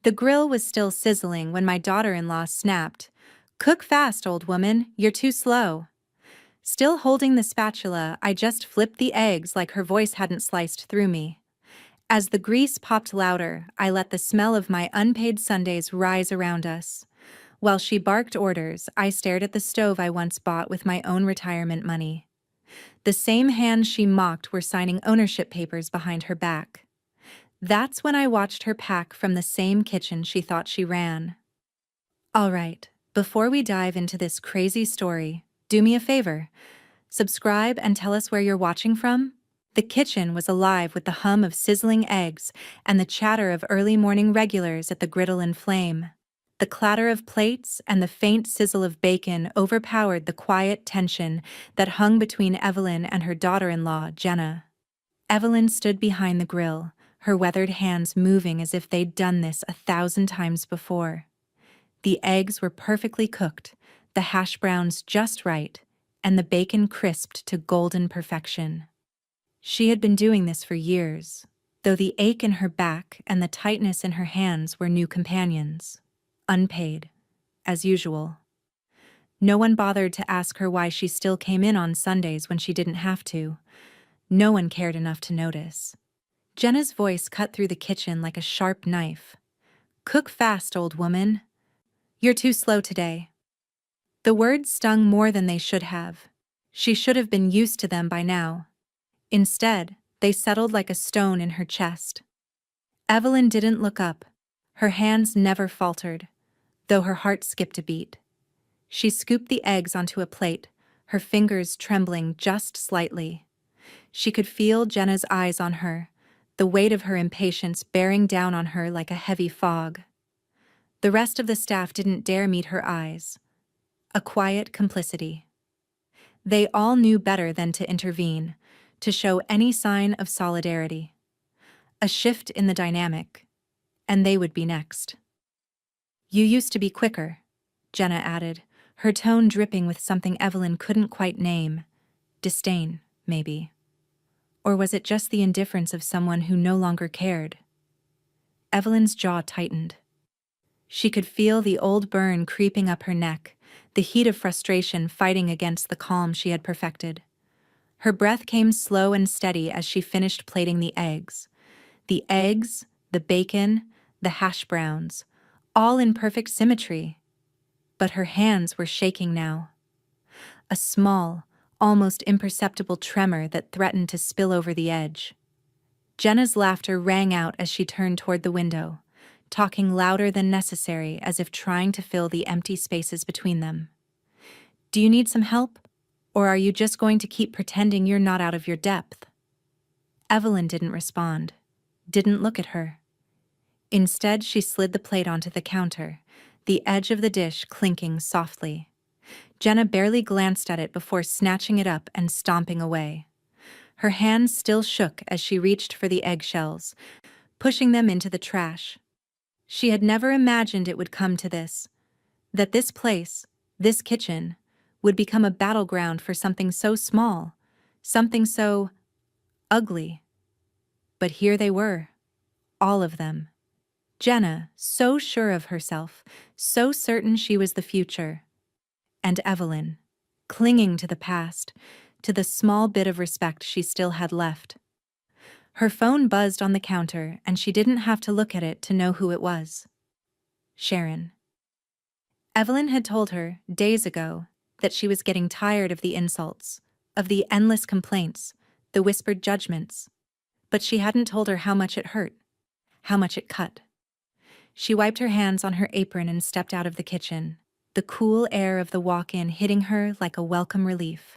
The grill was still sizzling when my daughter-in-law snapped, "Cook fast, old woman, you're too slow." Still holding the spatula, I just flipped the eggs like her voice hadn't sliced through me. As the grease popped louder, I let the smell of my unpaid Sundays rise around us. While she barked orders, I stared at the stove I once bought with my own retirement money. The same hands she mocked were signing ownership papers behind her back. That's when I watched her pack from the same kitchen she thought she ran. All right, before we dive into this crazy story, do me a favor. Subscribe and tell us where you're watching from. The kitchen was alive with the hum of sizzling eggs and the chatter of early morning regulars at the griddle and flame. The clatter of plates and the faint sizzle of bacon overpowered the quiet tension that hung between Evelyn and her daughter-in-law, Jenna. Evelyn stood behind the grill, her weathered hands moving as if they'd done this 1,000 times before. The eggs were perfectly cooked, the hash browns just right, and the bacon crisped to golden perfection. She had been doing this for years, though the ache in her back and the tightness in her hands were new companions. Unpaid, as usual. No one bothered to ask her why she still came in on Sundays when she didn't have to. No one cared enough to notice. Jenna's voice cut through the kitchen like a sharp knife. "Cook fast, old woman. You're too slow today." The words stung more than they should have. She should have been used to them by now. Instead, they settled like a stone in her chest. Evelyn didn't look up. Her hands never faltered, though her heart skipped a beat. She scooped the eggs onto a plate, her fingers trembling just slightly. She could feel Jenna's eyes on her, the weight of her impatience bearing down on her like a heavy fog. The rest of the staff didn't dare meet her eyes. A quiet complicity. They all knew better than to intervene, to show any sign of solidarity. A shift in the dynamic, and they would be next. "You used to be quicker," Jenna added, her tone dripping with something Evelyn couldn't quite name. Disdain, maybe. Or was it just the indifference of someone who no longer cared? Evelyn's jaw tightened. She could feel the old burn creeping up her neck, the heat of frustration fighting against the calm she had perfected. Her breath came slow and steady as she finished plating the eggs. The eggs, the bacon, the hash browns, all in perfect symmetry. But her hands were shaking now. A small, almost imperceptible tremor that threatened to spill over the edge. Jenna's laughter rang out as she turned toward the window, talking louder than necessary as if trying to fill the empty spaces between them. "Do you need some help? Or are you just going to keep pretending you're not out of your depth?" Evelyn didn't respond, didn't look at her. Instead, she slid the plate onto the counter, the edge of the dish clinking softly. Jenna barely glanced at it before snatching it up and stomping away. Her hands still shook as she reached for the eggshells, pushing them into the trash. She had never imagined it would come to this, that this place, this kitchen, would become a battleground for something so small, something so ugly. But here they were, all of them. Jenna, so sure of herself, so certain she was the future. And Evelyn, clinging to the past, to the small bit of respect she still had left. Her phone buzzed on the counter, and she didn't have to look at it to know who it was. Sharon. Evelyn had told her, days ago, that she was getting tired of the insults, of the endless complaints, the whispered judgments. But she hadn't told her how much it hurt, how much it cut. She wiped her hands on her apron and stepped out of the kitchen, the cool air of the walk-in hitting her like a welcome relief.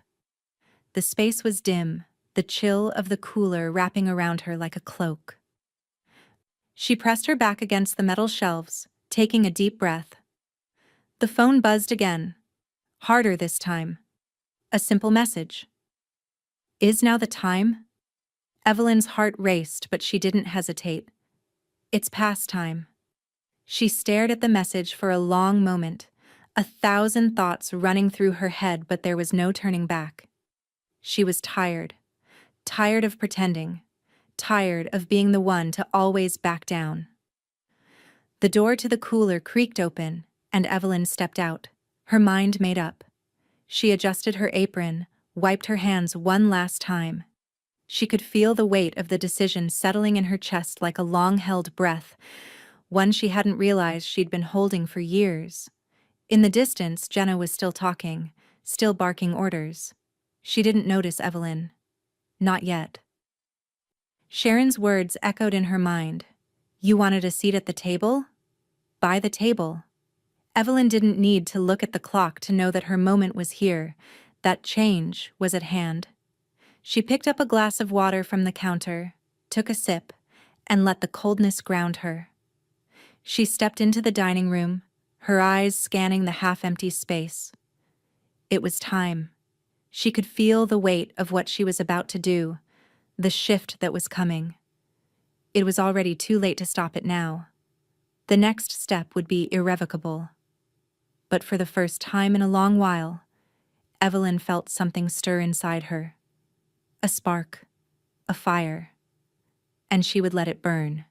The space was dim, the chill of the cooler wrapping around her like a cloak. She pressed her back against the metal shelves, taking a deep breath. The phone buzzed again, harder this time. A simple message. "Is now the time?" Evelyn's heart raced, but she didn't hesitate. "It's past time." She stared at the message for a long moment, 1,000 thoughts running through her head, but there was no turning back. She was tired. Tired of pretending. Tired of being the one to always back down. The door to the cooler creaked open, and Evelyn stepped out, her mind made up. She adjusted her apron, wiped her hands one last time. She could feel the weight of the decision settling in her chest like a long-held breath, one she hadn't realized she'd been holding for years. In the distance, Jenna was still talking, still barking orders. She didn't notice Evelyn. Not yet. Sharon's words echoed in her mind. You wanted a seat at the table? Buy the table. Evelyn didn't need to look at the clock to know that her moment was here, that change was at hand. She picked up a glass of water from the counter, took a sip, and let the coldness ground her. She stepped into the dining room, her eyes scanning the half-empty space. It was time. She could feel the weight of what she was about to do, the shift that was coming. It was already too late to stop it now. The next step would be irrevocable. But for the first time in a long while, Evelyn felt something stir inside her. A spark, a fire, and she would let it burn.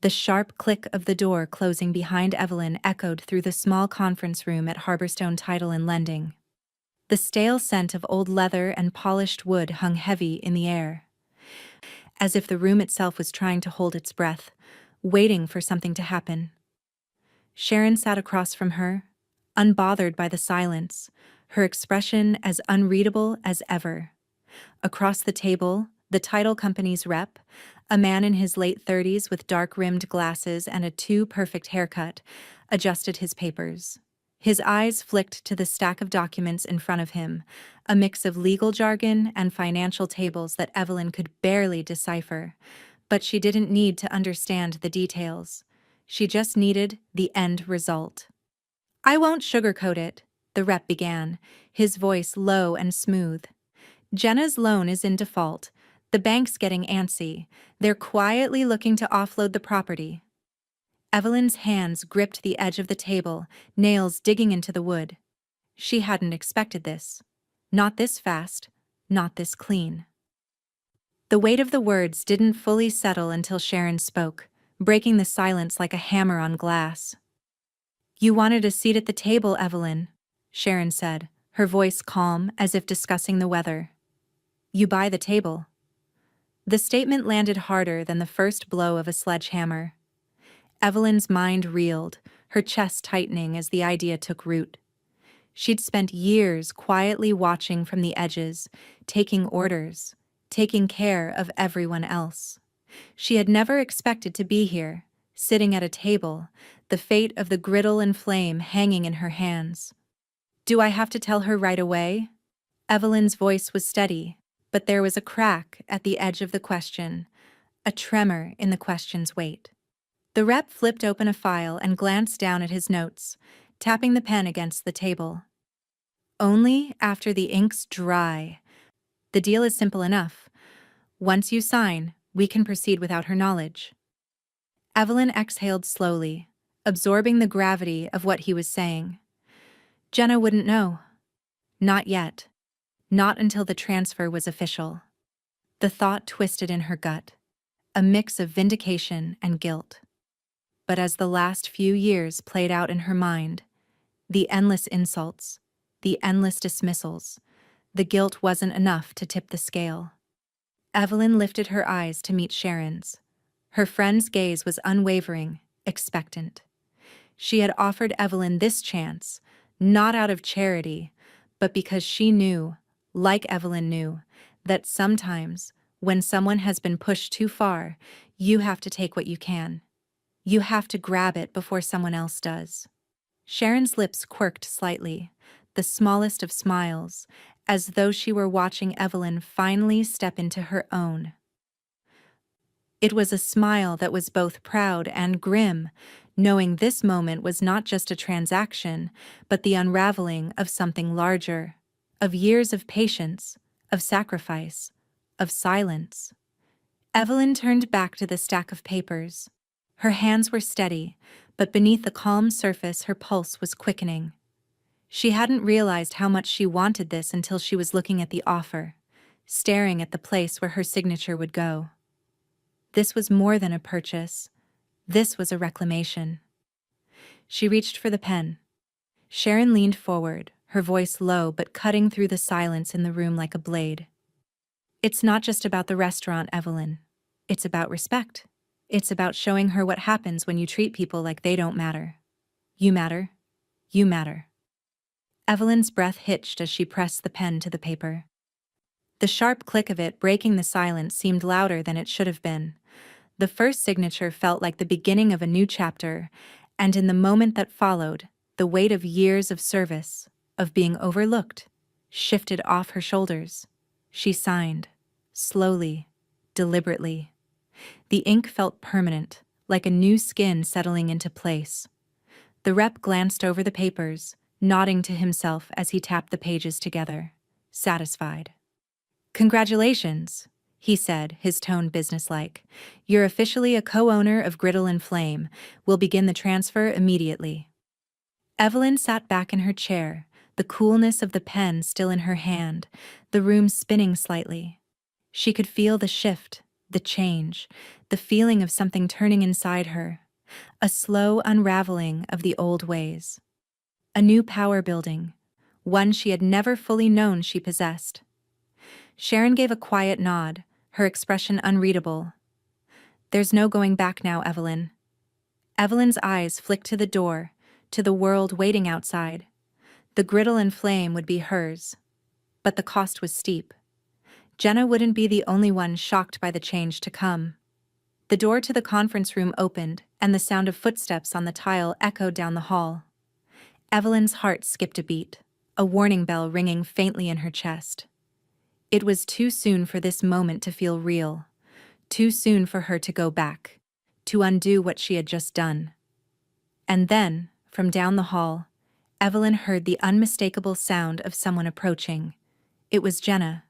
The sharp click of the door closing behind Evelyn echoed through the small conference room at Harborstone Title and Lending. The stale scent of old leather and polished wood hung heavy in the air, as if the room itself was trying to hold its breath, waiting for something to happen. Sharon sat across from her, unbothered by the silence, her expression as unreadable as ever. Across the table, the title company's rep, a man in his late 30s with dark-rimmed glasses and a too-perfect haircut, adjusted his papers. His eyes flicked to the stack of documents in front of him, a mix of legal jargon and financial tables that Evelyn could barely decipher. But she didn't need to understand the details. She just needed the end result. I won't sugarcoat it, the rep began, his voice low and smooth. Jenna's loan is in default. The bank's getting antsy. They're quietly looking to offload the property. Evelyn's hands gripped the edge of the table, nails digging into the wood. She hadn't expected this. Not this fast, not this clean. The weight of the words didn't fully settle until Sharon spoke, breaking the silence like a hammer on glass. You wanted a seat at the table, Evelyn, Sharon said, her voice calm as if discussing the weather. You buy the table. The statement landed harder than the first blow of a sledgehammer. Evelyn's mind reeled, her chest tightening as the idea took root. She'd spent years quietly watching from the edges, taking orders, taking care of everyone else. She had never expected to be here, sitting at a table, the fate of the griddle and flame hanging in her hands. Do I have to tell her right away? Evelyn's voice was steady, but there was a crack at the edge of the question, a tremor in the question's weight. The rep flipped open a file and glanced down at his notes, tapping the pen against the table. Only after the ink's dry. The deal is simple enough. Once you sign, we can proceed without her knowledge. Evelyn exhaled slowly, absorbing the gravity of what he was saying. Jenna wouldn't know. Not yet. Not until the transfer was official. The thought twisted in her gut, a mix of vindication and guilt. But as the last few years played out in her mind, the endless insults, the endless dismissals, the guilt wasn't enough to tip the scale. Evelyn lifted her eyes to meet Sharon's. Her friend's gaze was unwavering, expectant. She had offered Evelyn this chance, not out of charity, but because she knew, like Evelyn knew, that sometimes, when someone has been pushed too far, you have to take what you can. You have to grab it before someone else does. Sharon's lips quirked slightly, the smallest of smiles, as though she were watching Evelyn finally step into her own. It was a smile that was both proud and grim, knowing this moment was not just a transaction, but the unraveling of something larger, of years of patience, of sacrifice, of silence. Evelyn turned back to the stack of papers. Her hands were steady, but beneath the calm surface her pulse was quickening. She hadn't realized how much she wanted this until she was looking at the offer, staring at the place where her signature would go. This was more than a purchase. This was a reclamation. She reached for the pen. Sharon leaned forward, her voice low but cutting through the silence in the room like a blade. It's not just about the restaurant, Evelyn. It's about respect. It's about showing her what happens when you treat people like they don't matter. You matter. You matter. Evelyn's breath hitched as she pressed the pen to the paper. The sharp click of it breaking the silence seemed louder than it should have been. The first signature felt like the beginning of a new chapter, and in the moment that followed, the weight of years of service, of being overlooked, shifted off her shoulders. She signed, slowly, deliberately. The ink felt permanent, like a new skin settling into place. The rep glanced over the papers, nodding to himself as he tapped the pages together, satisfied. "Congratulations," he said, his tone businesslike. "You're officially a co-owner of Griddle and Flame. We'll begin the transfer immediately." Evelyn sat back in her chair, the coolness of the pen still in her hand, the room spinning slightly. She could feel the shift, the change, the feeling of something turning inside her, a slow unraveling of the old ways. A new power building, one she had never fully known she possessed. Sharon gave a quiet nod, her expression unreadable. "There's no going back now, Evelyn." Evelyn's eyes flicked to the door, to the world waiting outside. The Griddle and Flame would be hers. But the cost was steep. Jenna wouldn't be the only one shocked by the change to come. The door to the conference room opened, and the sound of footsteps on the tile echoed down the hall. Evelyn's heart skipped a beat, a warning bell ringing faintly in her chest. It was too soon for this moment to feel real, too soon for her to go back, to undo what she had just done. And then, from down the hall, Evelyn heard the unmistakable sound of someone approaching. It was Jenna.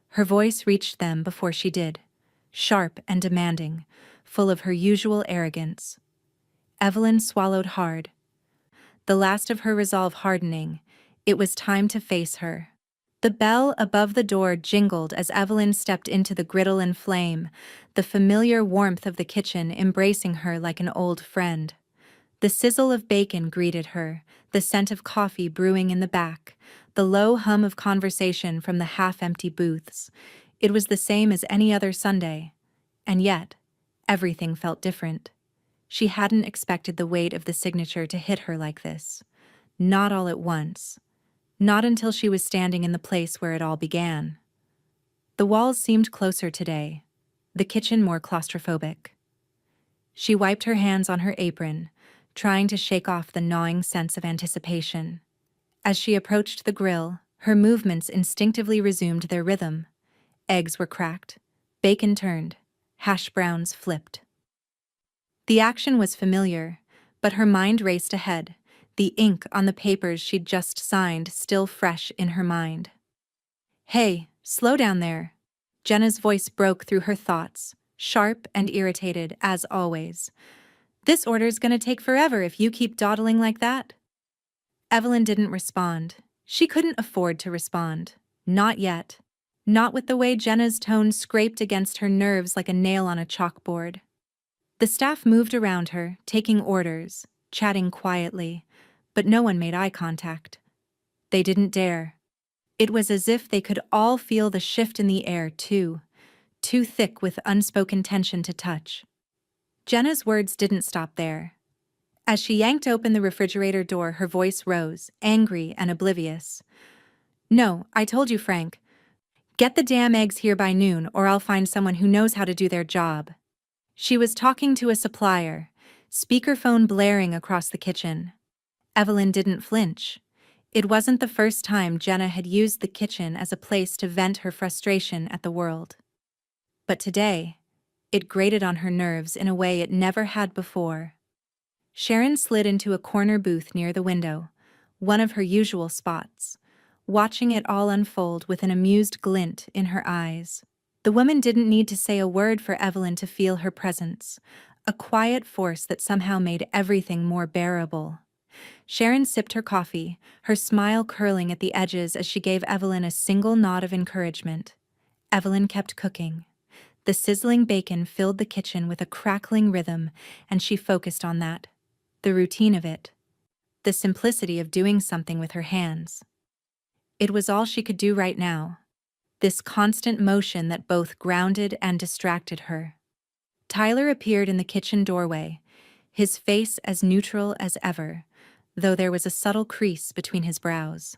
Her voice reached them before she did, sharp and demanding, full of her usual arrogance. Evelyn swallowed hard. The last of her resolve hardening, it was time to face her. The bell above the door jingled as Evelyn stepped into the Griddle and Flame, the familiar warmth of the kitchen embracing her like an old friend. The sizzle of bacon greeted her, the scent of coffee brewing in the back, the low hum of conversation from the half-empty booths. It was the same as any other Sunday. And yet, everything felt different. She hadn't expected the weight of the signature to hit her like this. Not all at once. Not until she was standing in the place where it all began. The walls seemed closer today, the kitchen more claustrophobic. She wiped her hands on her apron, trying to shake off the gnawing sense of anticipation. As she approached the grill, her movements instinctively resumed their rhythm. Eggs were cracked, bacon turned, hash browns flipped. The action was familiar, but her mind raced ahead, the ink on the papers she'd just signed still fresh in her mind. "Hey, slow down there." Jenna's voice broke through her thoughts, sharp and irritated as always. "This order's gonna take forever if you keep dawdling like that." Evelyn didn't respond. She couldn't afford to respond. Not yet. Not with the way Jenna's tone scraped against her nerves like a nail on a chalkboard. The staff moved around her, taking orders, chatting quietly, but no one made eye contact. They didn't dare. It was as if they could all feel the shift in the air, too thick with unspoken tension to touch. Jenna's words didn't stop there. As she yanked open the refrigerator door, her voice rose, angry and oblivious. "No, I told you, Frank. Get the damn eggs here by noon, or I'll find someone who knows how to do their job." She was talking to a supplier, speakerphone blaring across the kitchen. Evelyn didn't flinch. It wasn't the first time Jenna had used the kitchen as a place to vent her frustration at the world. But today, it grated on her nerves in a way it never had before. Sharon slid into a corner booth near the window, one of her usual spots, watching it all unfold with an amused glint in her eyes. The woman didn't need to say a word for Evelyn to feel her presence, a quiet force that somehow made everything more bearable. Sharon sipped her coffee, her smile curling at the edges as she gave Evelyn a single nod of encouragement. Evelyn kept cooking. The sizzling bacon filled the kitchen with a crackling rhythm, and she focused on that. The routine of it. The simplicity of doing something with her hands. It was all she could do right now. This constant motion that both grounded and distracted her. Tyler appeared in the kitchen doorway, his face as neutral as ever, though there was a subtle crease between his brows.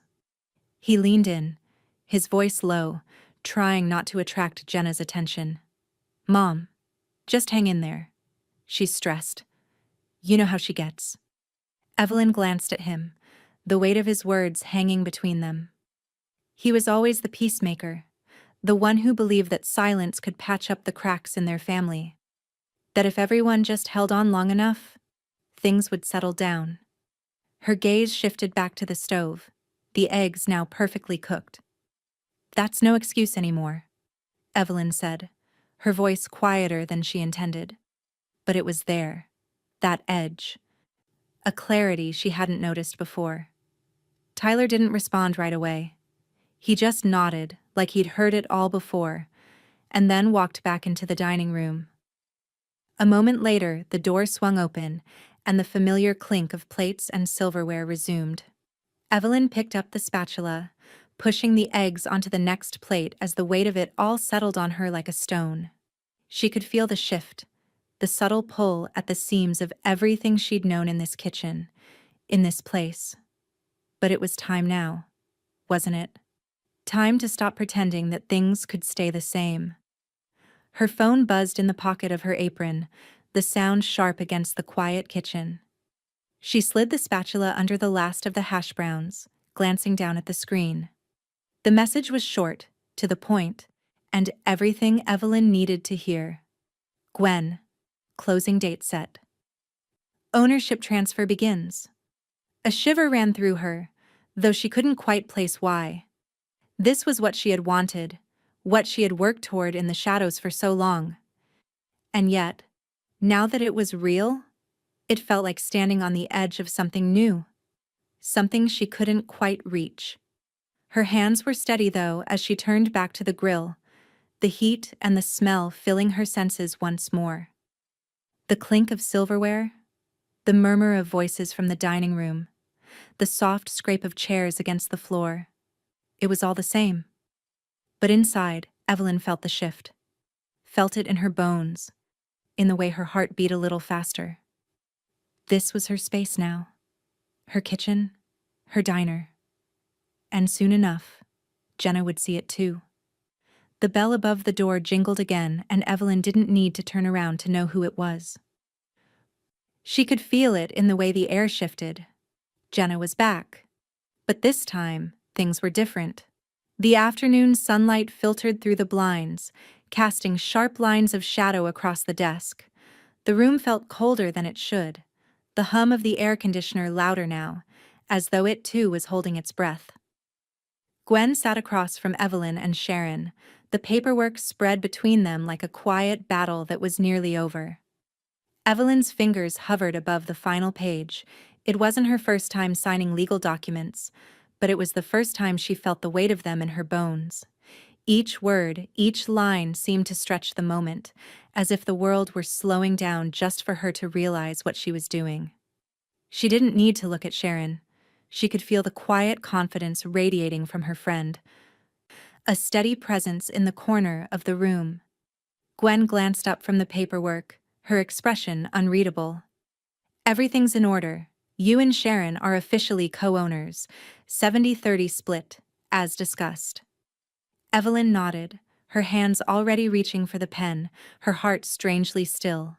He leaned in, his voice low, trying not to attract Jenna's attention. "Mom, just hang in there." She's stressed. You know how she gets. Evelyn glanced at him, the weight of his words hanging between them. He was always the peacemaker, the one who believed that silence could patch up the cracks in their family. That if everyone just held on long enough, things would settle down. Her gaze shifted back to the stove, the eggs now perfectly cooked. "That's no excuse anymore," Evelyn said, her voice quieter than she intended. But it was there, that edge, a clarity she hadn't noticed before. Tyler didn't respond right away. He just nodded, like he'd heard it all before, and then walked back into the dining room. A moment later, the door swung open, and the familiar clink of plates and silverware resumed. Evelyn picked up the spatula, pushing the eggs onto the next plate as the weight of it all settled on her like a stone. She could feel the shift, the subtle pull at the seams of everything she'd known in this kitchen, in this place. But it was time now, wasn't it? Time to stop pretending that things could stay the same. Her phone buzzed in the pocket of her apron, the sound sharp against the quiet kitchen. She slid the spatula under the last of the hash browns, glancing down at the screen. The message was short, to the point, and everything Evelyn needed to hear. Gwen. Closing date set. Ownership transfer begins. A shiver ran through her, though she couldn't quite place why. This was what she had wanted, what she had worked toward in the shadows for so long. And yet, now that it was real, it felt like standing on the edge of something new. Something she couldn't quite reach. Her hands were steady, though, as she turned back to the grill, the heat and the smell filling her senses once more. The clink of silverware, the murmur of voices from the dining room, the soft scrape of chairs against the floor. It was all the same. But inside, Evelyn felt the shift. Felt it in her bones, in the way her heart beat a little faster. This was her space now. Her kitchen, her diner. And soon enough, Jenna would see it too. The bell above the door jingled again, and Evelyn didn't need to turn around to know who it was. She could feel it in the way the air shifted. Jenna was back. But this time, things were different. The afternoon sunlight filtered through the blinds, casting sharp lines of shadow across the desk. The room felt colder than it should, the hum of the air conditioner louder now, as though it too was holding its breath. Gwen sat across from Evelyn and Sharon, the paperwork spread between them like a quiet battle that was nearly over. Evelyn's fingers hovered above the final page. It wasn't her first time signing legal documents, but it was the first time she felt the weight of them in her bones. Each word, each line seemed to stretch the moment, as if the world were slowing down just for her to realize what she was doing. She didn't need to look at Sharon. She could feel the quiet confidence radiating from her friend. A steady presence in the corner of the room. Gwen glanced up from the paperwork, her expression unreadable. "Everything's in order. You and Sharon are officially co-owners, 70-30 split, as discussed." Evelyn nodded, her hands already reaching for the pen, her heart strangely still.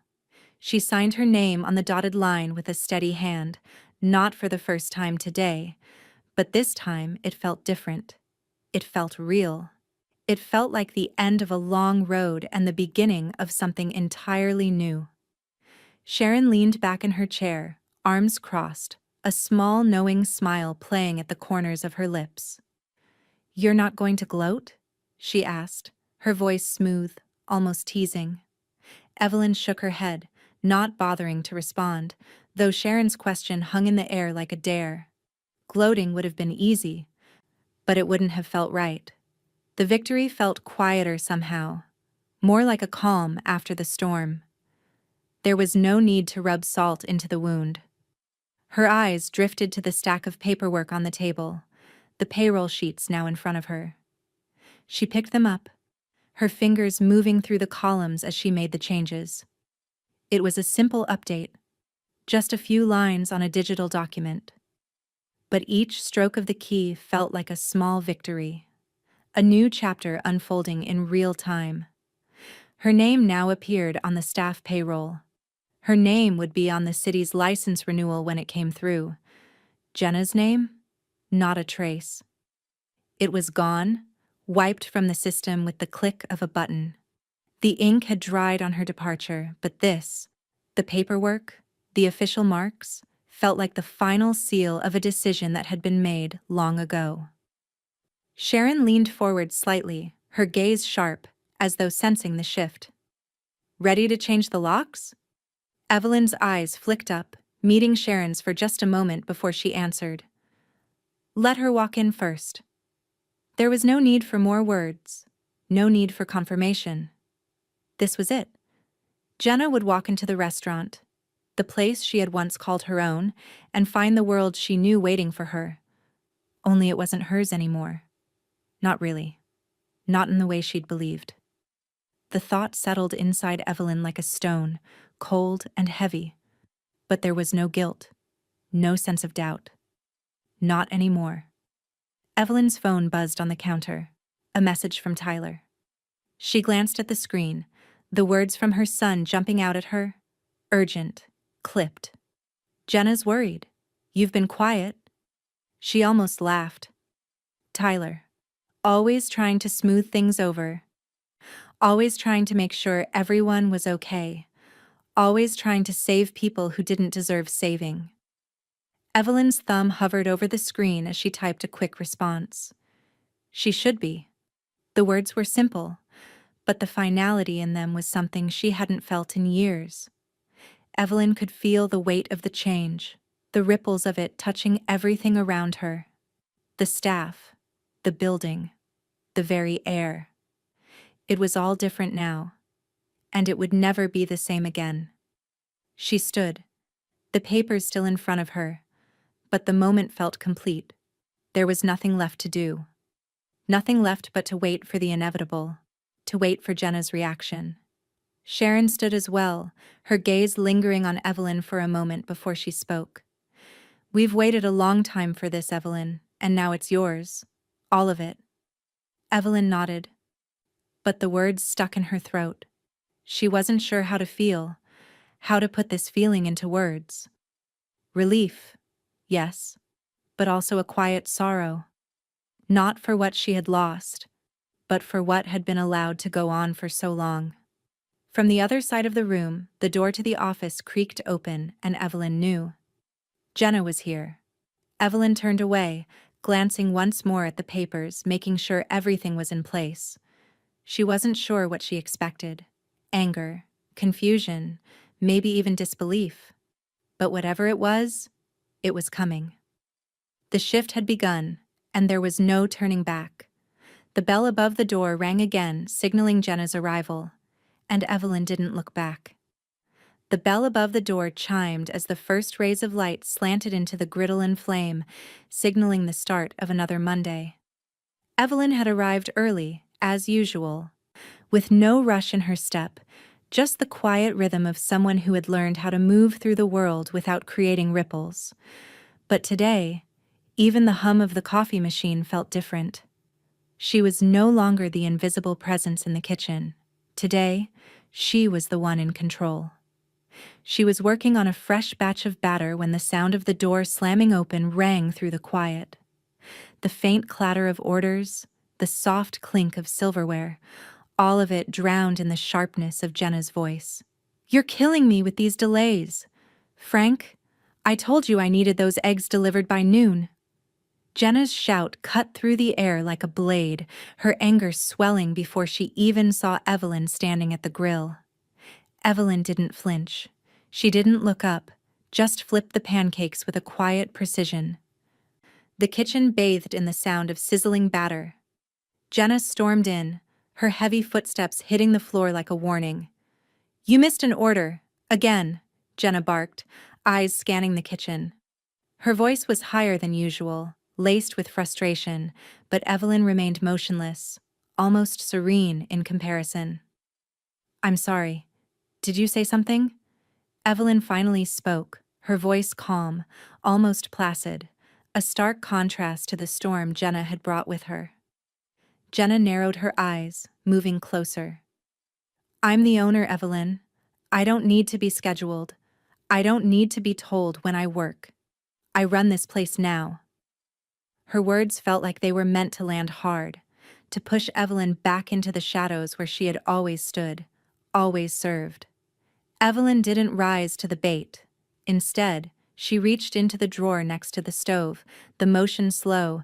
She signed her name on the dotted line with a steady hand, not for the first time today, but this time it felt different. It felt real. It felt like the end of a long road and the beginning of something entirely new. Sharon leaned back in her chair, arms crossed, a small knowing smile playing at the corners of her lips. "You're not going to gloat?" she asked, her voice smooth, almost teasing. Evelyn shook her head, not bothering to respond, though Sharon's question hung in the air like a dare. Gloating would have been easy, but it wouldn't have felt right. The victory felt quieter somehow, more like a calm after the storm. There was no need to rub salt into the wound. Her eyes drifted to the stack of paperwork on the table, the payroll sheets now in front of her. She picked them up, her fingers moving through the columns as she made the changes. It was a simple update, just a few lines on a digital document. But each stroke of the key felt like a small victory, a new chapter unfolding in real time. Her name now appeared on the staff payroll. Her name would be on the city's license renewal when it came through. Jenna's name? Not a trace. It was gone, wiped from the system with the click of a button. The ink had dried on her departure, but this, the paperwork, the official marks, felt like the final seal of a decision that had been made long ago. Sharon leaned forward slightly, her gaze sharp, as though sensing the shift. Ready to change the locks? Evelyn's eyes flicked up, meeting Sharon's for just a moment before she answered. Let her walk in first. There was no need for more words, no need for confirmation. This was it. Jenna would walk into the restaurant, the place she had once called her own, and find the world she knew waiting for her. Only it wasn't hers anymore. Not really. Not in the way she'd believed. The thought settled inside Evelyn like a stone, cold and heavy. But there was no guilt, no sense of doubt. Not anymore. Evelyn's phone buzzed on the counter, a message from Tyler. She glanced at the screen, the words from her son jumping out at her. Urgent, clipped. Jenna's worried. You've been quiet. She almost laughed. Tyler, always trying to smooth things over. Always trying to make sure everyone was okay. Always trying to save people who didn't deserve saving. Evelyn's thumb hovered over the screen as she typed a quick response. She should be. The words were simple, but the finality in them was something she hadn't felt in years. Evelyn could feel the weight of the change, the ripples of it touching everything around her. The staff, the building, the very air. It was all different now, and it would never be the same again. She stood, the papers still in front of her, but the moment felt complete. There was nothing left to do. Nothing left but to wait for the inevitable, to wait for Jenna's reaction. Sharon stood as well, her gaze lingering on Evelyn for a moment before she spoke. We've waited a long time for this, Evelyn, and now it's yours. All of it. Evelyn nodded, but the words stuck in her throat. She wasn't sure how to feel, how to put this feeling into words. Relief, yes, but also a quiet sorrow. Not for what she had lost, but for what had been allowed to go on for so long. From the other side of the room, the door to the office creaked open, and Evelyn knew. Jenna was here. Evelyn turned away, glancing once more at the papers, making sure everything was in place. She wasn't sure what she expected. Anger, confusion, maybe even disbelief. But whatever it was coming. The shift had begun, and there was no turning back. The bell above the door rang again, signaling Jenna's arrival, and Evelyn didn't look back. The bell above the door chimed as the first rays of light slanted into the griddle and flame, signaling the start of another Monday. Evelyn had arrived early, as usual, with no rush in her step, just the quiet rhythm of someone who had learned how to move through the world without creating ripples. But today, even the hum of the coffee machine felt different. She was no longer the invisible presence in the kitchen. Today, she was the one in control. She was working on a fresh batch of batter when the sound of the door slamming open rang through the quiet. The faint clatter of orders, the soft clink of silverware, all of it drowned in the sharpness of Jenna's voice. You're killing me with these delays. Frank, I told you I needed those eggs delivered by noon. Jenna's shout cut through the air like a blade, her anger swelling before she even saw Evelyn standing at the grill. Evelyn didn't flinch. She didn't look up, just flipped the pancakes with a quiet precision. The kitchen bathed in the sound of sizzling batter. Jenna stormed in, her heavy footsteps hitting the floor like a warning. "You missed an order. Again," Jenna barked, eyes scanning the kitchen. Her voice was higher than usual, laced with frustration, but Evelyn remained motionless, almost serene in comparison. "I'm sorry. Did you say something?" Evelyn finally spoke, her voice calm, almost placid, a stark contrast to the storm Jenna had brought with her. Jenna narrowed her eyes, moving closer. "I'm the owner, Evelyn. I don't need to be scheduled. I don't need to be told when I work. I run this place now." Her words felt like they were meant to land hard, to push Evelyn back into the shadows where she had always stood, always served. Evelyn didn't rise to the bait. Instead, she reached into the drawer next to the stove, the motion slow,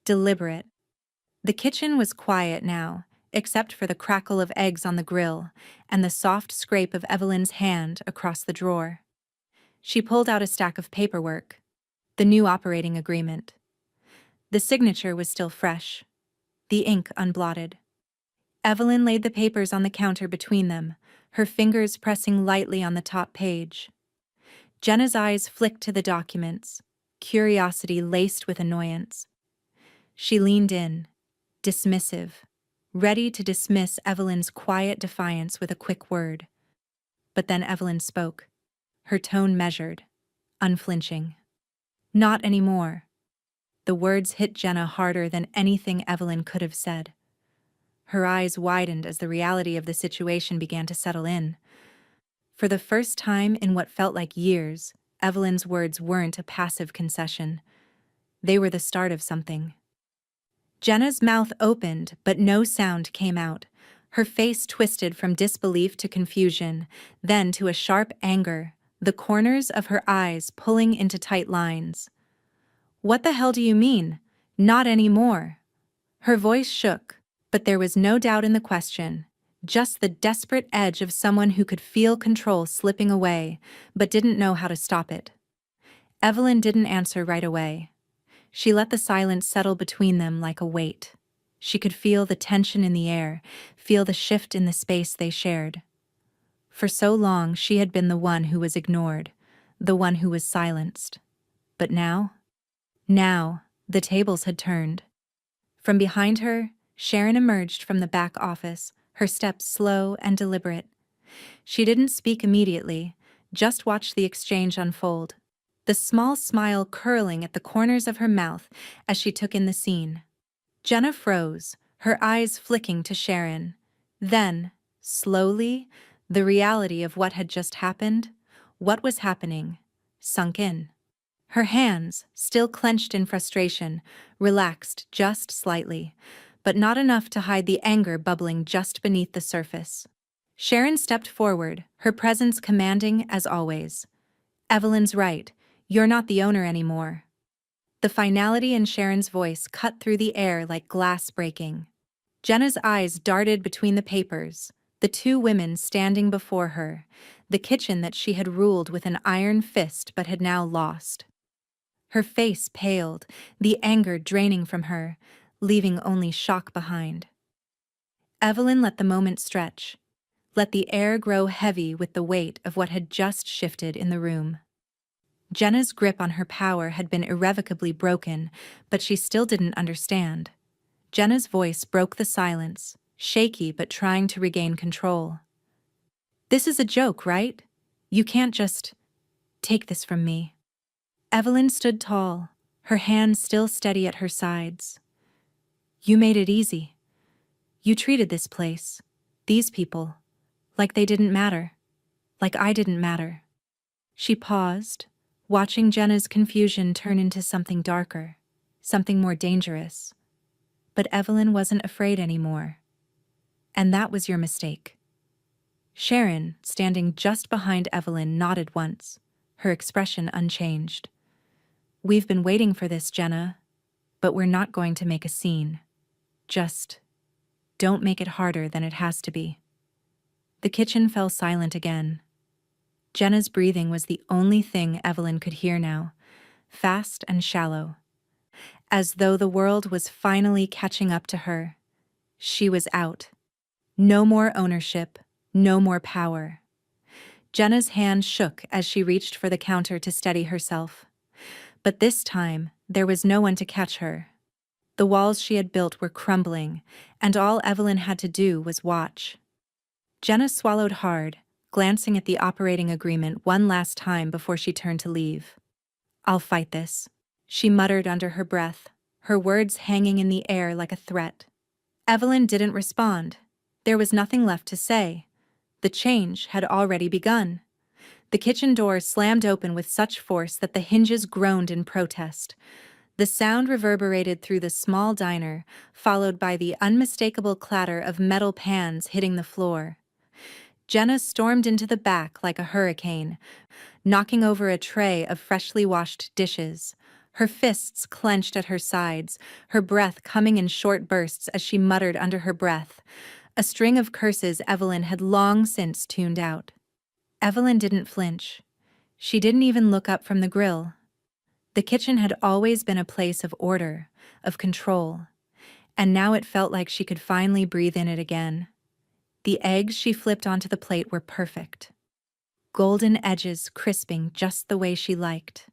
deliberate. The kitchen was quiet now, except for the crackle of eggs on the grill and the soft scrape of Evelyn's hand across the drawer. She pulled out a stack of paperwork, the new operating agreement. The signature was still fresh, the ink unblotted. Evelyn laid the papers on the counter between them, her fingers pressing lightly on the top page. Jenna's eyes flicked to the documents, curiosity laced with annoyance. She leaned in, dismissive, ready to dismiss Evelyn's quiet defiance with a quick word. But then Evelyn spoke, her tone measured, unflinching. "Not anymore." The words hit Jenna harder than anything Evelyn could have said. Her eyes widened as the reality of the situation began to settle in. For the first time in what felt like years, Evelyn's words weren't a passive concession. They were the start of something. Jenna's mouth opened, but no sound came out. Her face twisted from disbelief to confusion, then to a sharp anger, the corners of her eyes pulling into tight lines. "What the hell do you mean? Not anymore." Her voice shook, but there was no doubt in the question, just the desperate edge of someone who could feel control slipping away, but didn't know how to stop it. Evelyn didn't answer right away. She let the silence settle between them like a weight. She could feel the tension in the air, feel the shift in the space they shared. For so long she had been the one who was ignored, the one who was silenced. But now? Now, the tables had turned. From behind her, Sharon emerged from the back office, her steps slow and deliberate. She didn't speak immediately, just watched the exchange unfold, the small smile curling at the corners of her mouth as she took in the scene. Jenna froze, her eyes flicking to Sharon. Then, slowly, the reality of what had just happened, what was happening, sunk in. Her hands, still clenched in frustration, relaxed just slightly, but not enough to hide the anger bubbling just beneath the surface. Sharon stepped forward, her presence commanding as always. "Evelyn's right. You're not the owner anymore." The finality in Sharon's voice cut through the air like glass breaking. Jenna's eyes darted between the papers, the two women standing before her, the kitchen that she had ruled with an iron fist but had now lost. Her face paled, the anger draining from her, leaving only shock behind. Evelyn let the moment stretch, let the air grow heavy with the weight of what had just shifted in the room. Jenna's grip on her power had been irrevocably broken, but she still didn't understand. Jenna's voice broke the silence, shaky but trying to regain control. "This is a joke, right? You can't just take this from me." Evelyn stood tall, her hands still steady at her sides. "You made it easy. You treated this place, these people, like they didn't matter, like I didn't matter." She paused, watching Jenna's confusion turn into something darker, something more dangerous. But Evelyn wasn't afraid anymore. "And that was your mistake." Sharon, standing just behind Evelyn, nodded once, her expression unchanged. "We've been waiting for this, Jenna, but we're not going to make a scene. Just don't make it harder than it has to be." The kitchen fell silent again. Jenna's breathing was the only thing Evelyn could hear now, fast and shallow. As though the world was finally catching up to her. She was out. No more ownership, no more power. Jenna's hand shook as she reached for the counter to steady herself. But this time, there was no one to catch her. The walls she had built were crumbling, and all Evelyn had to do was watch. Jenna swallowed hard, glancing at the operating agreement one last time before she turned to leave. "I'll fight this," she muttered under her breath, her words hanging in the air like a threat. Evelyn didn't respond. There was nothing left to say. The change had already begun. The kitchen door slammed open with such force that the hinges groaned in protest. The sound reverberated through the small diner, followed by the unmistakable clatter of metal pans hitting the floor. Jenna stormed into the back like a hurricane, knocking over a tray of freshly washed dishes. Her fists clenched at her sides, her breath coming in short bursts as she muttered under her breath, a string of curses Evelyn had long since tuned out. Evelyn didn't flinch. She didn't even look up from the grill. The kitchen had always been a place of order, of control, and now it felt like she could finally breathe in it again. The eggs she flipped onto the plate were perfect. Golden edges crisping just the way she liked.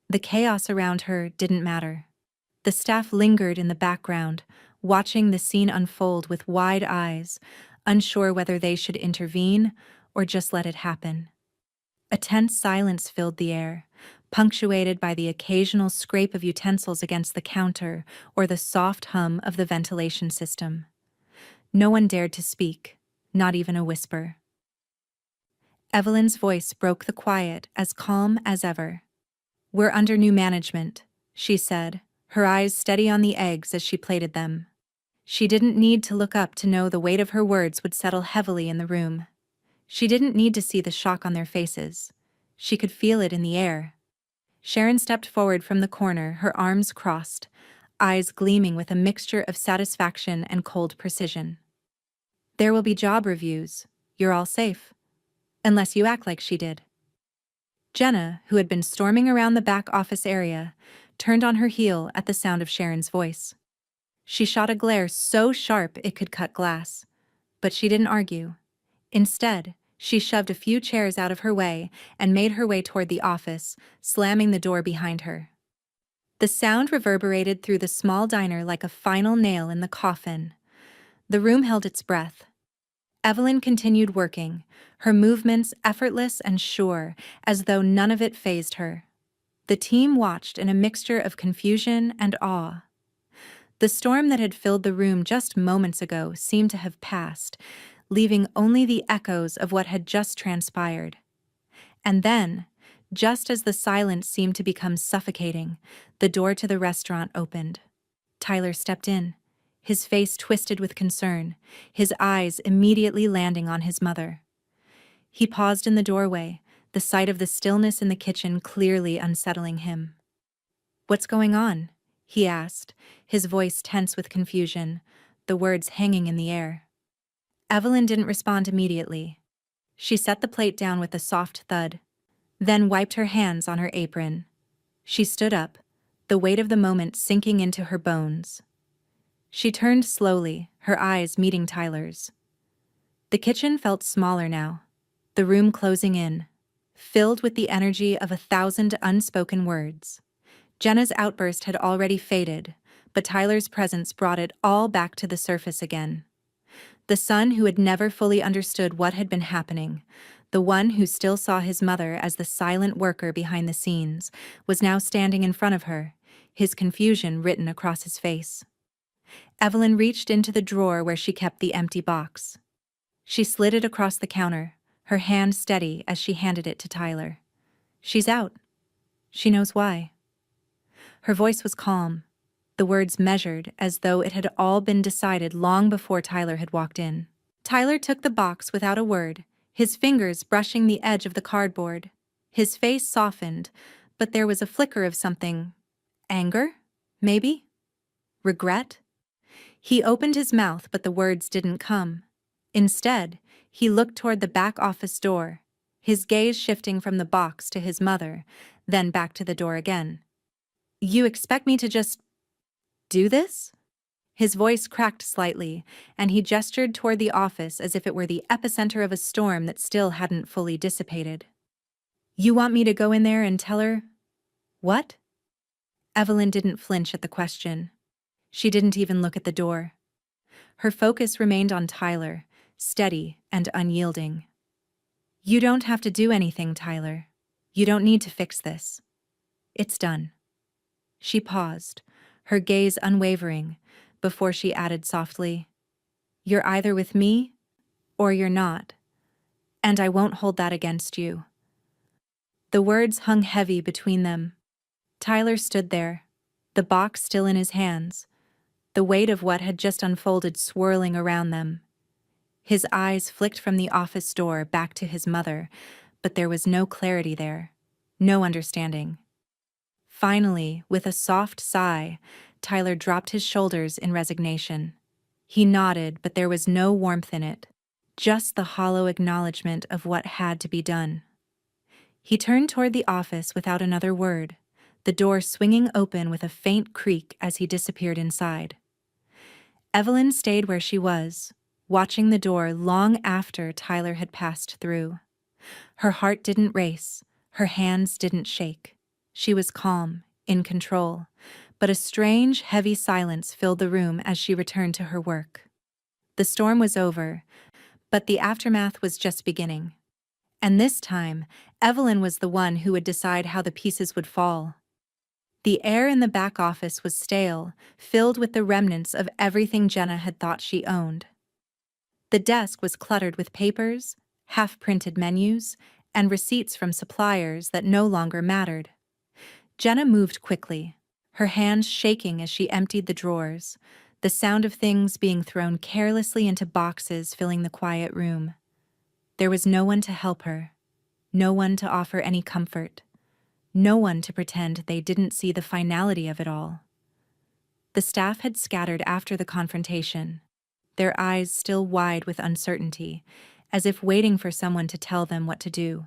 The chaos around her didn't matter. The staff lingered in the background, watching the scene unfold with wide eyes, unsure whether they should intervene or just let it happen. A tense silence filled the air, punctuated by the occasional scrape of utensils against the counter or the soft hum of the ventilation system. No one dared to speak, not even a whisper. Evelyn's voice broke the quiet, as calm as ever. "We're under new management," she said, her eyes steady on the eggs as she plated them. She didn't need to look up to know the weight of her words would settle heavily in the room. She didn't need to see the shock on their faces. She could feel it in the air. Sharon stepped forward from the corner, her arms crossed, eyes gleaming with a mixture of satisfaction and cold precision. "There will be job reviews. You're all safe. Unless you act like she did." Jenna, who had been storming around the back office area, turned on her heel at the sound of Sharon's voice. She shot a glare so sharp it could cut glass. But she didn't argue. Instead, she shoved a few chairs out of her way and made her way toward the office, slamming the door behind her. The sound reverberated through the small diner like a final nail in the coffin. The room held its breath. Evelyn continued working, her movements effortless and sure, as though none of it fazed her. The team watched in a mixture of confusion and awe. The storm that had filled the room just moments ago seemed to have passed, leaving only the echoes of what had just transpired. And then, just as the silence seemed to become suffocating, the door to the restaurant opened. Tyler stepped in, his face twisted with concern, his eyes immediately landing on his mother. He paused in the doorway, the sight of the stillness in the kitchen clearly unsettling him. "What's going on?" he asked, his voice tense with confusion, the words hanging in the air. Evelyn didn't respond immediately. She set the plate down with a soft thud, then wiped her hands on her apron. She stood up, the weight of the moment sinking into her bones. She turned slowly, her eyes meeting Tyler's. The kitchen felt smaller now, the room closing in, filled with the energy of 1,000 unspoken words. Jenna's outburst had already faded, but Tyler's presence brought it all back to the surface again. The son who had never fully understood what had been happening, the one who still saw his mother as the silent worker behind the scenes, was now standing in front of her, his confusion written across his face. Evelyn reached into the drawer where she kept the empty box. She slid it across the counter, her hand steady as she handed it to Tyler. "She's out. She knows why." Her voice was calm, the words measured as though it had all been decided long before Tyler had walked in. Tyler took the box without a word, his fingers brushing the edge of the cardboard. His face softened, but there was a flicker of something. Anger? Maybe? Regret? He opened his mouth, but the words didn't come. Instead, he looked toward the back office door, his gaze shifting from the box to his mother, then back to the door again. "You expect me to just do this?" His voice cracked slightly, and he gestured toward the office as if it were the epicenter of a storm that still hadn't fully dissipated. "You want me to go in there and tell her?" "What?" Evelyn didn't flinch at the question. She didn't even look at the door. Her focus remained on Tyler, steady and unyielding. "You don't have to do anything, Tyler. You don't need to fix this. It's done." She paused, her gaze unwavering, before she added softly, "You're either with me, or you're not, and I won't hold that against you." The words hung heavy between them. Tyler stood there, the box still in his hands, the weight of what had just unfolded swirling around them. His eyes flicked from the office door back to his mother, but there was no clarity there, no understanding. Finally, with a soft sigh, Tyler dropped his shoulders in resignation. He nodded, but there was no warmth in it, just the hollow acknowledgement of what had to be done. He turned toward the office without another word, the door swinging open with a faint creak as he disappeared inside. Evelyn stayed where she was, watching the door long after Tyler had passed through. Her heart didn't race, her hands didn't shake. She was calm, in control, but a strange, heavy silence filled the room as she returned to her work. The storm was over, but the aftermath was just beginning. And this time, Evelyn was the one who would decide how the pieces would fall. The air in the back office was stale, filled with the remnants of everything Jenna had thought she owned. The desk was cluttered with papers, half-printed menus, and receipts from suppliers that no longer mattered. Jenna moved quickly, her hands shaking as she emptied the drawers, the sound of things being thrown carelessly into boxes filling the quiet room. There was no one to help her, no one to offer any comfort, no one to pretend they didn't see the finality of it all. The staff had scattered after the confrontation, their eyes still wide with uncertainty, as if waiting for someone to tell them what to do.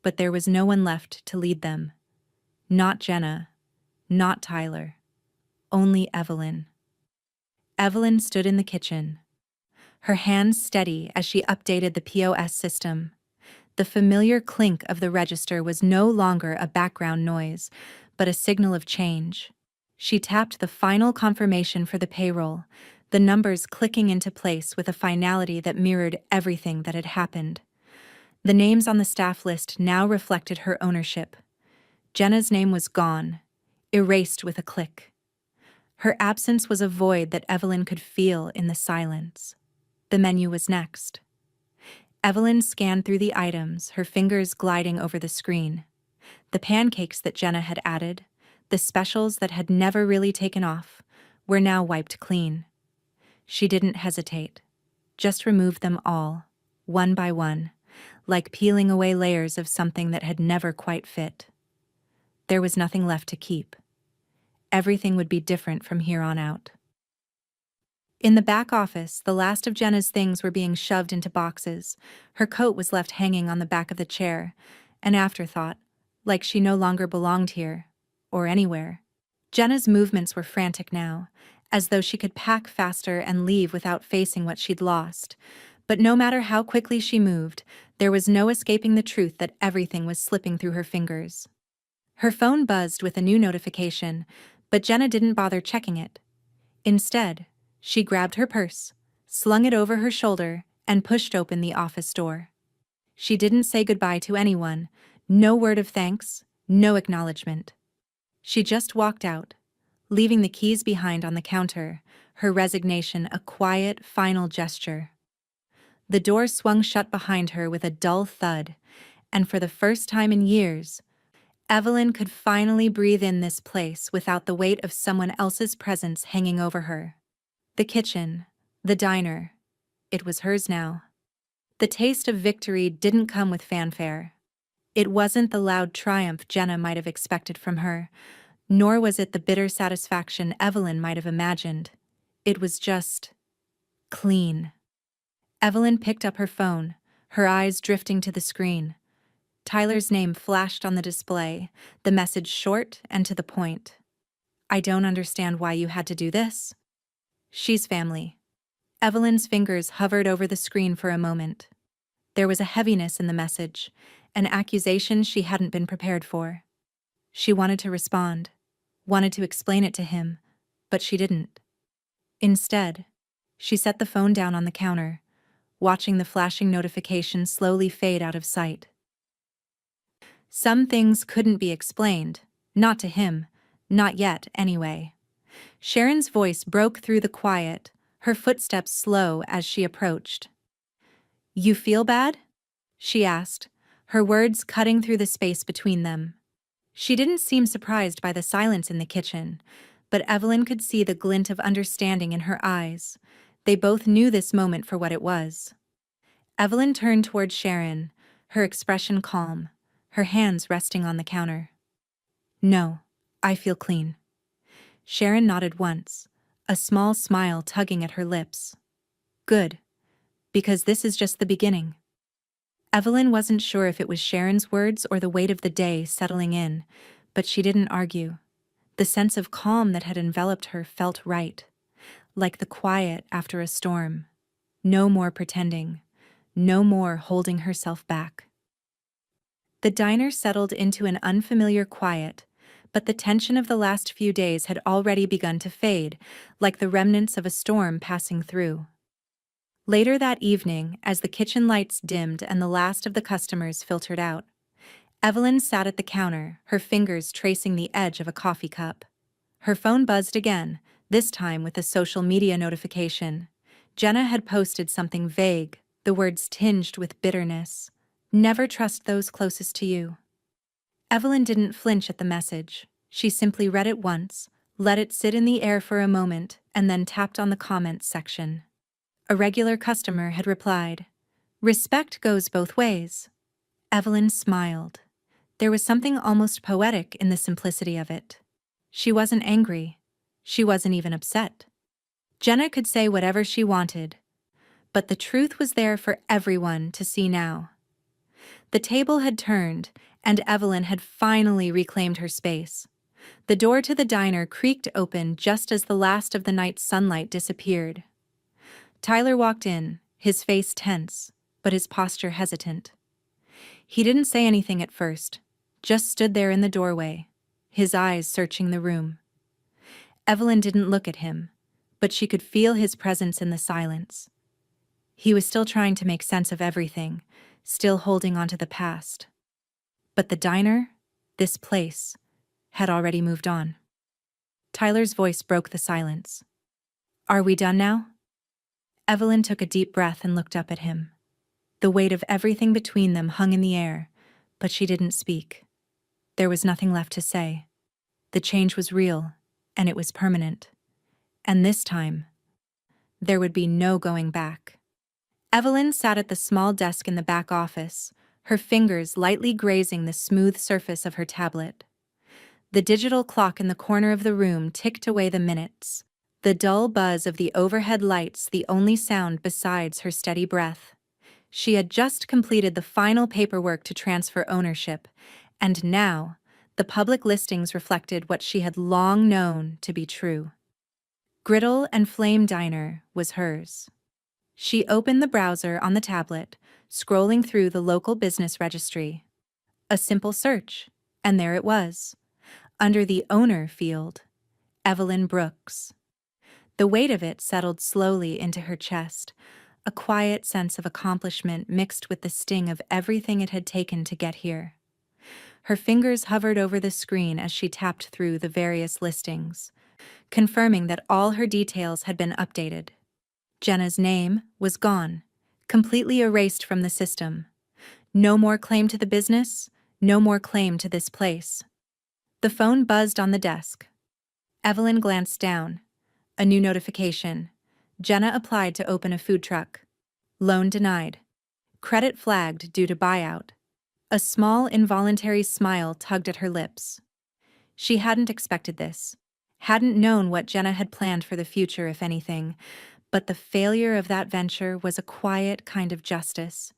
But there was no one left to lead them. Not Jenna, not Tyler, only Evelyn. Evelyn stood in the kitchen, her hands steady as she updated the POS system. The familiar clink of the register was no longer a background noise, but a signal of change. She tapped the final confirmation for the payroll, the numbers clicking into place with a finality that mirrored everything that had happened. The names on the staff list now reflected her ownership. Jenna's name was gone, erased with a click. Her absence was a void that Evelyn could feel in the silence. The menu was next. Evelyn scanned through the items, her fingers gliding over the screen. The pancakes that Jenna had added, the specials that had never really taken off, were now wiped clean. She didn't hesitate, just removed them all, one by one, like peeling away layers of something that had never quite fit. There was nothing left to keep. Everything would be different from here on out. In the back office, the last of Jenna's things were being shoved into boxes. Her coat was left hanging on the back of the chair, an afterthought, like she no longer belonged here, or anywhere. Jenna's movements were frantic now, as though she could pack faster and leave without facing what she'd lost. But no matter how quickly she moved, there was no escaping the truth that everything was slipping through her fingers. Her phone buzzed with a new notification, but Jenna didn't bother checking it. Instead, she grabbed her purse, slung it over her shoulder, and pushed open the office door. She didn't say goodbye to anyone, no word of thanks, no acknowledgement. She just walked out, leaving the keys behind on the counter, her resignation a quiet, final gesture. The door swung shut behind her with a dull thud, and for the first time in years, Evelyn could finally breathe in this place without the weight of someone else's presence hanging over her. The kitchen, the diner, it was hers now. The taste of victory didn't come with fanfare. It wasn't the loud triumph Jenna might have expected from her, nor was it the bitter satisfaction Evelyn might have imagined. It was just clean. Evelyn picked up her phone, her eyes drifting to the screen. Tyler's name flashed on the display, the message short and to the point. "I don't understand why you had to do this." She's family. Evelyn's fingers hovered over the screen for a moment. There was a heaviness in the message, an accusation she hadn't been prepared for. She wanted to respond, wanted to explain it to him, but she didn't. Instead, she set the phone down on the counter, watching the flashing notification slowly fade out of sight. Some things couldn't be explained, not to him, not yet anyway. Sharon's voice broke through the quiet, her footsteps slow as she approached. "You feel bad?" she asked, her words cutting through the space between them. She didn't seem surprised by the silence in the kitchen, but Evelyn could see the glint of understanding in her eyes. They both knew this moment for what it was. Evelyn turned toward Sharon, her expression calm, her hands resting on the counter. "No, I feel clean." Sharon nodded once, a small smile tugging at her lips. "Good, because this is just the beginning." Evelyn wasn't sure if it was Sharon's words or the weight of the day settling in, but she didn't argue. The sense of calm that had enveloped her felt right, like the quiet after a storm. No more pretending, no more holding herself back. The diner settled into an unfamiliar quiet, but the tension of the last few days had already begun to fade, like the remnants of a storm passing through. Later that evening, as the kitchen lights dimmed and the last of the customers filtered out, Evelyn sat at the counter, her fingers tracing the edge of a coffee cup. Her phone buzzed again, this time with a social media notification. Jenna had posted something vague, the words tinged with bitterness. "Never trust those closest to you." Evelyn didn't flinch at the message. She simply read it once, let it sit in the air for a moment, and then tapped on the comments section. A regular customer had replied, "Respect goes both ways." Evelyn smiled. There was something almost poetic in the simplicity of it. She wasn't angry. She wasn't even upset. Jenna could say whatever she wanted, but the truth was there for everyone to see now. The table had turned, and Evelyn had finally reclaimed her space. The door to the diner creaked open just as the last of the night's sunlight disappeared. Tyler walked in, his face tense, but his posture hesitant. He didn't say anything at first, just stood there in the doorway, his eyes searching the room. Evelyn didn't look at him, but she could feel his presence in the silence. He was still trying to make sense of everything, still holding on to the past. But the diner, this place, had already moved on. Tyler's voice broke the silence. "Are we done now?" Evelyn took a deep breath and looked up at him. The weight of everything between them hung in the air, but she didn't speak. There was nothing left to say. The change was real, and it was permanent. And this time, there would be no going back. Evelyn sat at the small desk in the back office, her fingers lightly grazing the smooth surface of her tablet. The digital clock in the corner of the room ticked away the minutes, the dull buzz of the overhead lights the only sound besides her steady breath. She had just completed the final paperwork to transfer ownership, and now, the public listings reflected what she had long known to be true. Griddle and Flame Diner was hers. She opened the browser on the tablet, scrolling through the local business registry. A simple search, and there it was. Under the owner field, Evelyn Brooks. The weight of it settled slowly into her chest, a quiet sense of accomplishment mixed with the sting of everything it had taken to get here. Her fingers hovered over the screen as she tapped through the various listings, confirming that all her details had been updated. Jenna's name was gone, completely erased from the system. No more claim to the business, no more claim to this place. The phone buzzed on the desk. Evelyn glanced down. A new notification. Jenna applied to open a food truck. Loan denied. Credit flagged due to buyout. A small, involuntary smile tugged at her lips. She hadn't expected this, hadn't known what Jenna had planned for the future, if anything, but the failure of that venture was a quiet kind of justice.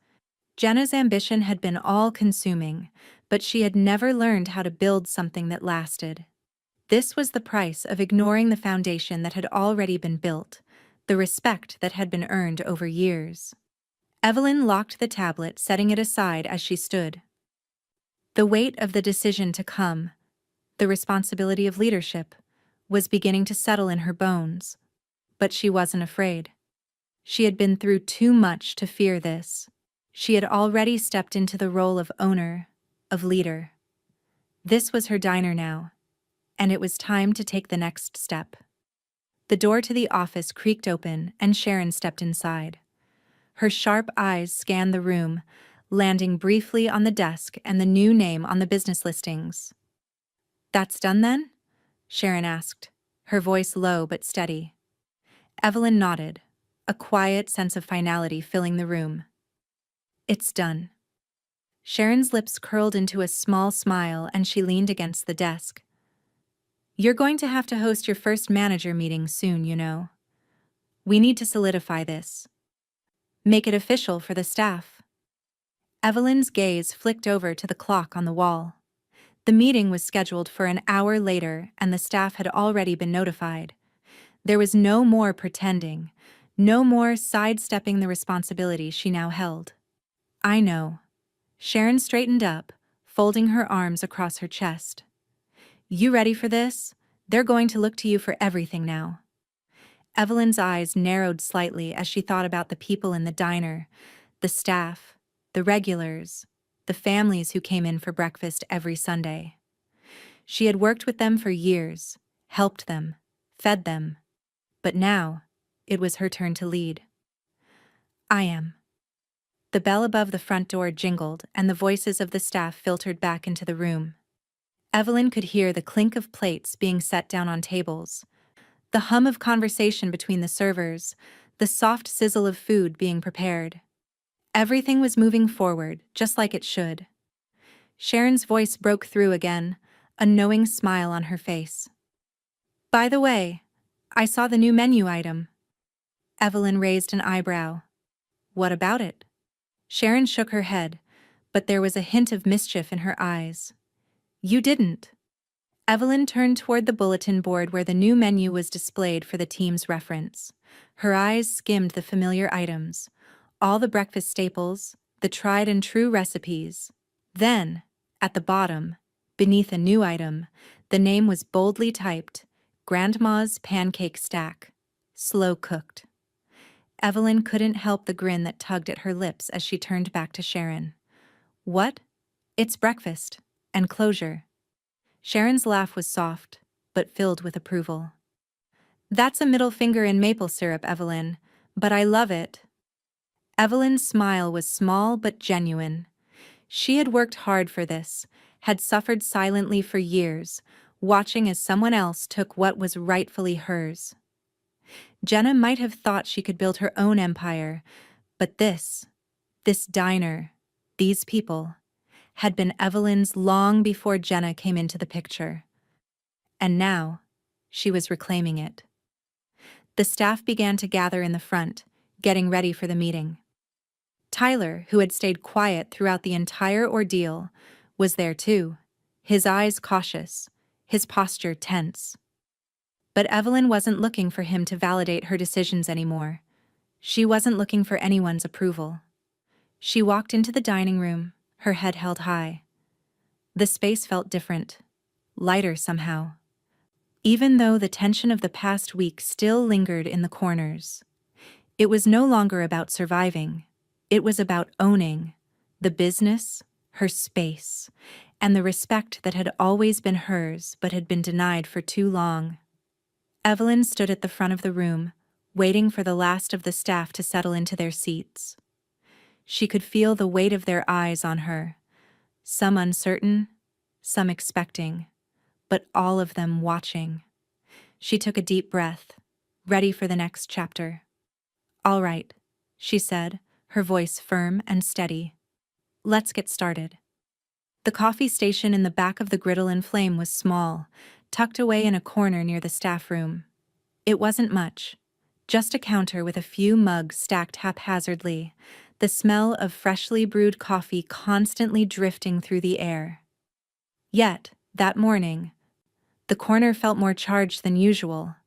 Jenna's ambition had been all-consuming, but she had never learned how to build something that lasted. This was the price of ignoring the foundation that had already been built, the respect that had been earned over years. Evelyn locked the tablet, setting it aside as she stood. The weight of the decision to come, the responsibility of leadership, was beginning to settle in her bones. But she wasn't afraid. She had been through too much to fear this. She had already stepped into the role of owner, of leader. This was her diner now, and it was time to take the next step. The door to the office creaked open and Sharon stepped inside. Her sharp eyes scanned the room, landing briefly on the desk and the new name on the business listings. "That's done then?" Sharon asked, her voice low but steady. Evelyn nodded, a quiet sense of finality filling the room. "It's done." Sharon's lips curled into a small smile and she leaned against the desk. "You're going to have to host your first manager meeting soon, you know. We need to solidify this. Make it official for the staff." Evelyn's gaze flicked over to the clock on the wall. The meeting was scheduled for an hour later and the staff had already been notified. There was no more pretending, no more sidestepping the responsibility she now held. "I know." Sharon straightened up, folding her arms across her chest. "You ready for this? They're going to look to you for everything now." Evelyn's eyes narrowed slightly as she thought about the people in the diner, the staff, the regulars, the families who came in for breakfast every Sunday. She had worked with them for years, helped them, fed them. But now, it was her turn to lead. "I am." The bell above the front door jingled and the voices of the staff filtered back into the room. Evelyn could hear the clink of plates being set down on tables, the hum of conversation between the servers, the soft sizzle of food being prepared. Everything was moving forward, just like it should. Sharon's voice broke through again, a knowing smile on her face. "By the way, I saw the new menu item." Evelyn raised an eyebrow. "What about it?" Sharon shook her head, but there was a hint of mischief in her eyes. "You didn't." Evelyn turned toward the bulletin board where the new menu was displayed for the team's reference. Her eyes skimmed the familiar items, all the breakfast staples, the tried-and-true recipes. Then, at the bottom, beneath a new item, the name was boldly typed, "Grandma's Pancake Stack, slow-cooked." Evelyn couldn't help the grin that tugged at her lips as she turned back to Sharon. "What? It's breakfast. And closure." Sharon's laugh was soft, but filled with approval. "That's a middle finger in maple syrup, Evelyn, but I love it." Evelyn's smile was small but genuine. She had worked hard for this, had suffered silently for years, watching as someone else took what was rightfully hers. Jenna might have thought she could build her own empire, but this diner, these people, had been Evelyn's long before Jenna came into the picture. And now, she was reclaiming it. The staff began to gather in the front, getting ready for the meeting. Tyler, who had stayed quiet throughout the entire ordeal, was there too, his eyes cautious, his posture tense. But Evelyn wasn't looking for him to validate her decisions anymore. She wasn't looking for anyone's approval. She walked into the dining room, her head held high. The space felt different, lighter somehow. Even though the tension of the past week still lingered in the corners. It was no longer about surviving. It was about owning the business, her space, and the respect that had always been hers but had been denied for too long. Evelyn stood at the front of the room, waiting for the last of the staff to settle into their seats. She could feel the weight of their eyes on her, some uncertain, some expecting, but all of them watching. She took a deep breath, ready for the next chapter. "All right," she said, her voice firm and steady. "Let's get started." The coffee station in the back of the griddle and flame was small, tucked away in a corner near the staff room. It wasn't much, just a counter with a few mugs stacked haphazardly, the smell of freshly brewed coffee constantly drifting through the air. Yet, that morning, the corner felt more charged than usual.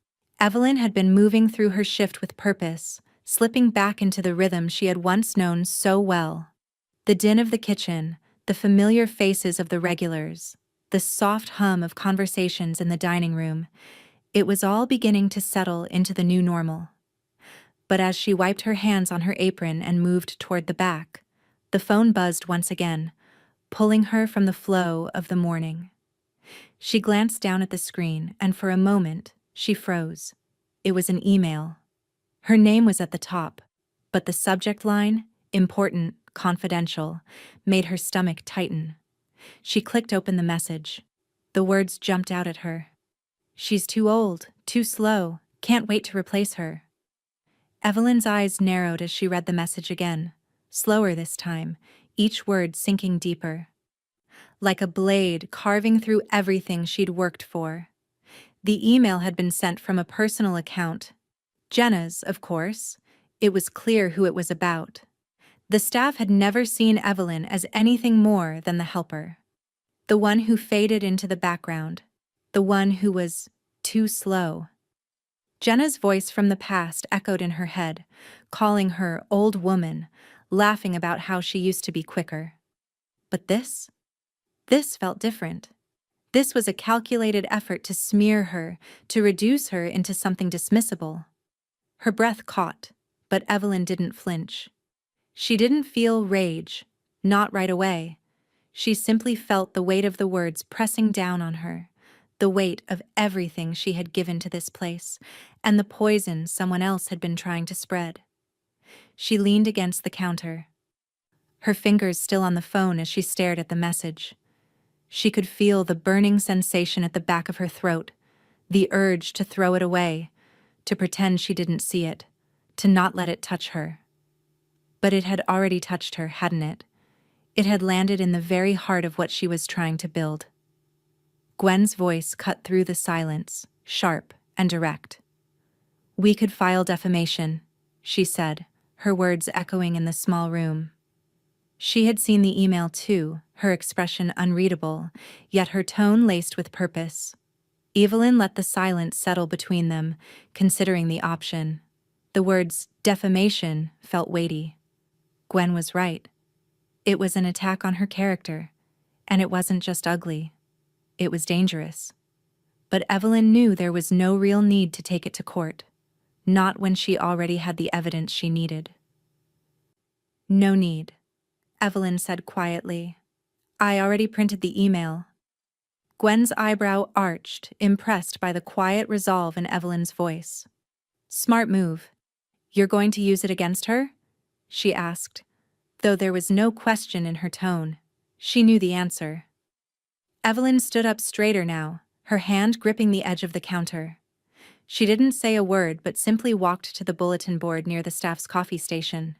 Evelyn had been moving through her shift with purpose, slipping back into the rhythm she had once known so well. The din of the kitchen, the familiar faces of the regulars, the soft hum of conversations in the dining room, it was all beginning to settle into the new normal. But as she wiped her hands on her apron and moved toward the back, the phone buzzed once again, pulling her from the flow of the morning. She glanced down at the screen, and for a moment, she froze. It was an email. Her name was at the top, but the subject line, important, confidential, made her stomach tighten. She clicked open the message. The words jumped out at her. "She's too old, too slow, can't wait to replace her." Evelyn's eyes narrowed as she read the message again, slower this time, each word sinking deeper. Like a blade carving through everything she'd worked for. The email had been sent from a personal account. Jenna's, of course. It was clear who it was about. The staff had never seen Evelyn as anything more than the helper. The one who faded into the background. The one who was too slow. Jenna's voice from the past echoed in her head, calling her old woman, laughing about how she used to be quicker. But this felt different. This was a calculated effort to smear her, to reduce her into something dismissible. Her breath caught, but Evelyn didn't flinch. She didn't feel rage, not right away. She simply felt the weight of the words pressing down on her, the weight of everything she had given to this place, and the poison someone else had been trying to spread. She leaned against the counter, her fingers still on the phone as she stared at the message. She could feel the burning sensation at the back of her throat, the urge to throw it away, to pretend she didn't see it, to not let it touch her. But it had already touched her, hadn't it? It had landed in the very heart of what she was trying to build. Gwen's voice cut through the silence, sharp and direct. "We could file defamation," she said, her words echoing in the small room. She had seen the email too, her expression unreadable, yet her tone laced with purpose. Evelyn let the silence settle between them, considering the option. The words defamation felt weighty. Gwen was right. It was an attack on her character, and it wasn't just ugly. It was dangerous. But Evelyn knew there was no real need to take it to court, not when she already had the evidence she needed. "No need," Evelyn said quietly. "I already printed the email." Gwen's eyebrow arched, impressed by the quiet resolve in Evelyn's voice. "Smart move. You're going to use it against her?" she asked, though there was no question in her tone. She knew the answer. Evelyn stood up straighter now, her hand gripping the edge of the counter. She didn't say a word but simply walked to the bulletin board near the staff's coffee station.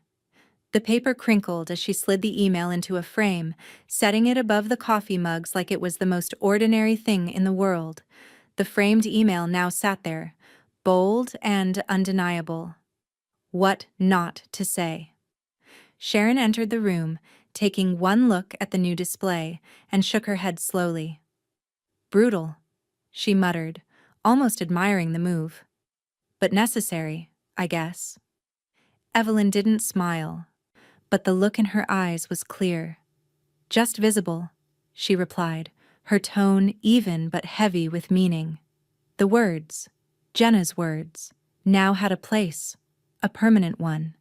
The paper crinkled as she slid the email into a frame, setting it above the coffee mugs like it was the most ordinary thing in the world. The framed email now sat there, bold and undeniable. What not to say. Sharon entered the room, taking one look at the new display, and shook her head slowly. "Brutal," she muttered, almost admiring the move. "But necessary, I guess." Evelyn didn't smile, but the look in her eyes was clear. "Just visible," she replied, her tone even but heavy with meaning. The words, Jenna's words, now had a place, a permanent one.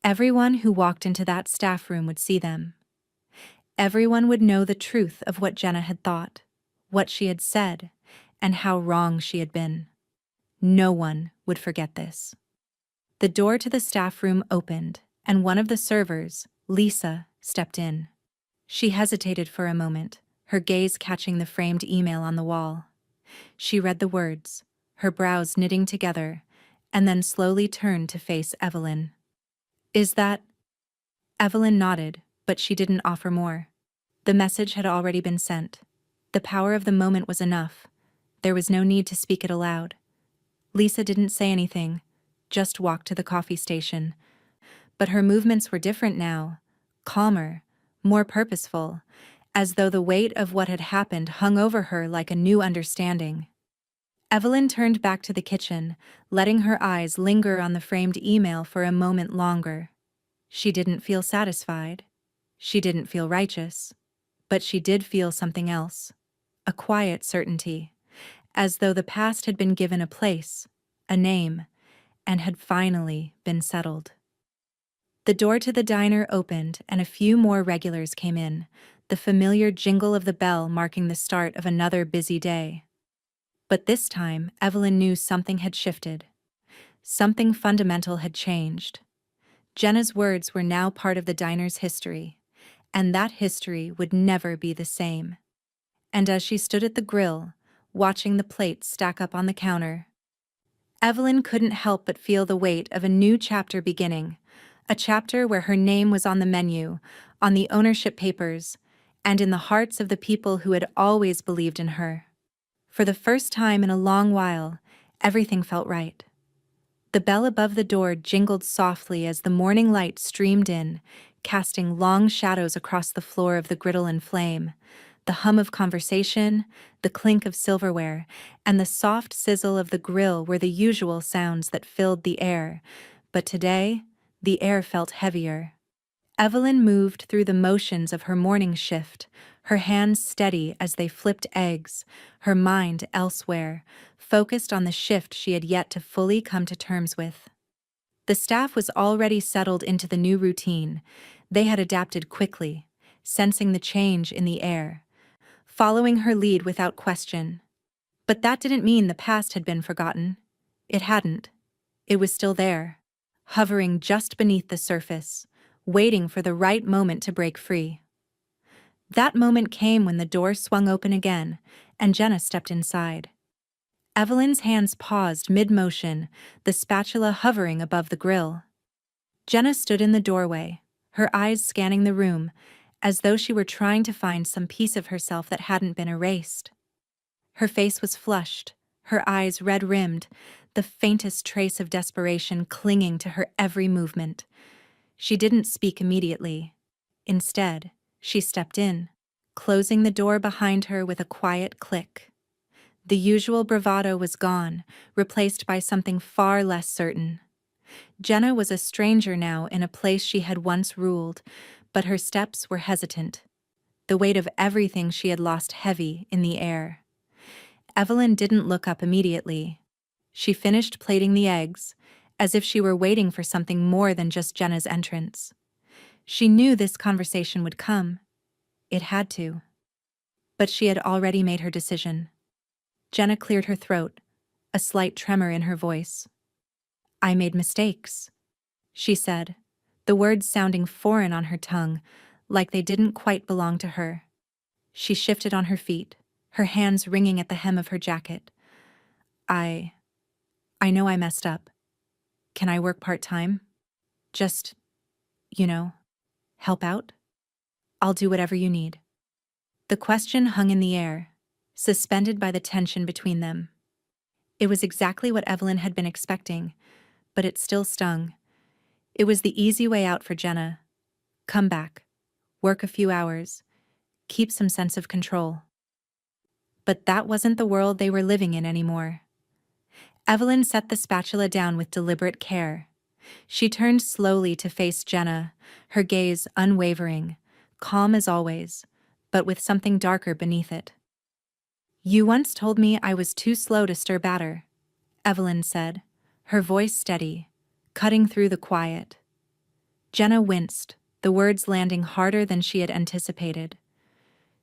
Everyone who walked into that staff room would see them. Everyone would know the truth of what Jenna had thought, what she had said, and how wrong she had been. No one would forget this. The door to the staff room opened, and one of the servers, Lisa, stepped in. She hesitated for a moment, her gaze catching the framed email on the wall. She read the words, her brows knitting together, and then slowly turned to face Evelyn. "Is that—" Evelyn nodded, but she didn't offer more. The message had already been sent. The power of the moment was enough. There was no need to speak it aloud. Lisa didn't say anything, just walked to the coffee station. But her movements were different now, calmer, more purposeful, as though the weight of what had happened hung over her like a new understanding. Evelyn turned back to the kitchen, letting her eyes linger on the framed email for a moment longer. She didn't feel satisfied. She didn't feel righteous. But she did feel something else. A quiet certainty, as though the past had been given a place, a name, and had finally been settled. The door to the diner opened and a few more regulars came in, the familiar jingle of the bell marking the start of another busy day. But this time, Evelyn knew something had shifted. Something fundamental had changed. Jenna's words were now part of the diner's history, and that history would never be the same. And as she stood at the grill, watching the plates stack up on the counter, Evelyn couldn't help but feel the weight of a new chapter beginning, a chapter where her name was on the menu, on the ownership papers, and in the hearts of the people who had always believed in her. For the first time in a long while, everything felt right. The bell above the door jingled softly as the morning light streamed in, casting long shadows across the floor of the griddle and flame. The hum of conversation, the clink of silverware, and the soft sizzle of the grill were the usual sounds that filled the air, but today, the air felt heavier. Evelyn moved through the motions of her morning shift, her hands steady as they flipped eggs, her mind elsewhere, focused on the shift she had yet to fully come to terms with. The staff was already settled into the new routine. They had adapted quickly, sensing the change in the air, following her lead without question. But that didn't mean the past had been forgotten. It hadn't. It was still there, hovering just beneath the surface, waiting for the right moment to break free. That moment came when the door swung open again, and Jenna stepped inside. Evelyn's hands paused mid-motion, the spatula hovering above the grill. Jenna stood in the doorway, her eyes scanning the room, as though she were trying to find some piece of herself that hadn't been erased. Her face was flushed, her eyes red-rimmed, the faintest trace of desperation clinging to her every movement. She didn't speak immediately. Instead, she stepped in, closing the door behind her with a quiet click. The usual bravado was gone, replaced by something far less certain. Jenna was a stranger now in a place she had once ruled, but her steps were hesitant, the weight of everything she had lost heavy in the air. Evelyn didn't look up immediately. She finished plating the eggs, as if she were waiting for something more than just Jenna's entrance. She knew this conversation would come. It had to. But she had already made her decision. Jenna cleared her throat, a slight tremor in her voice. "I made mistakes," she said, the words sounding foreign on her tongue, like they didn't quite belong to her. She shifted on her feet, her hands wringing at the hem of her jacket. I know I messed up. Can I work part-time? Just, help out? I'll do whatever you need." The question hung in the air, suspended by the tension between them. It was exactly what Evelyn had been expecting, but it still stung. It was the easy way out for Jenna. Come back, work a few hours, keep some sense of control. But that wasn't the world they were living in anymore. Evelyn set the spatula down with deliberate care. She turned slowly to face Jenna, her gaze unwavering, calm as always, but with something darker beneath it. "You once told me I was too slow to stir batter," Evelyn said, her voice steady, cutting through the quiet. Jenna winced, the words landing harder than she had anticipated.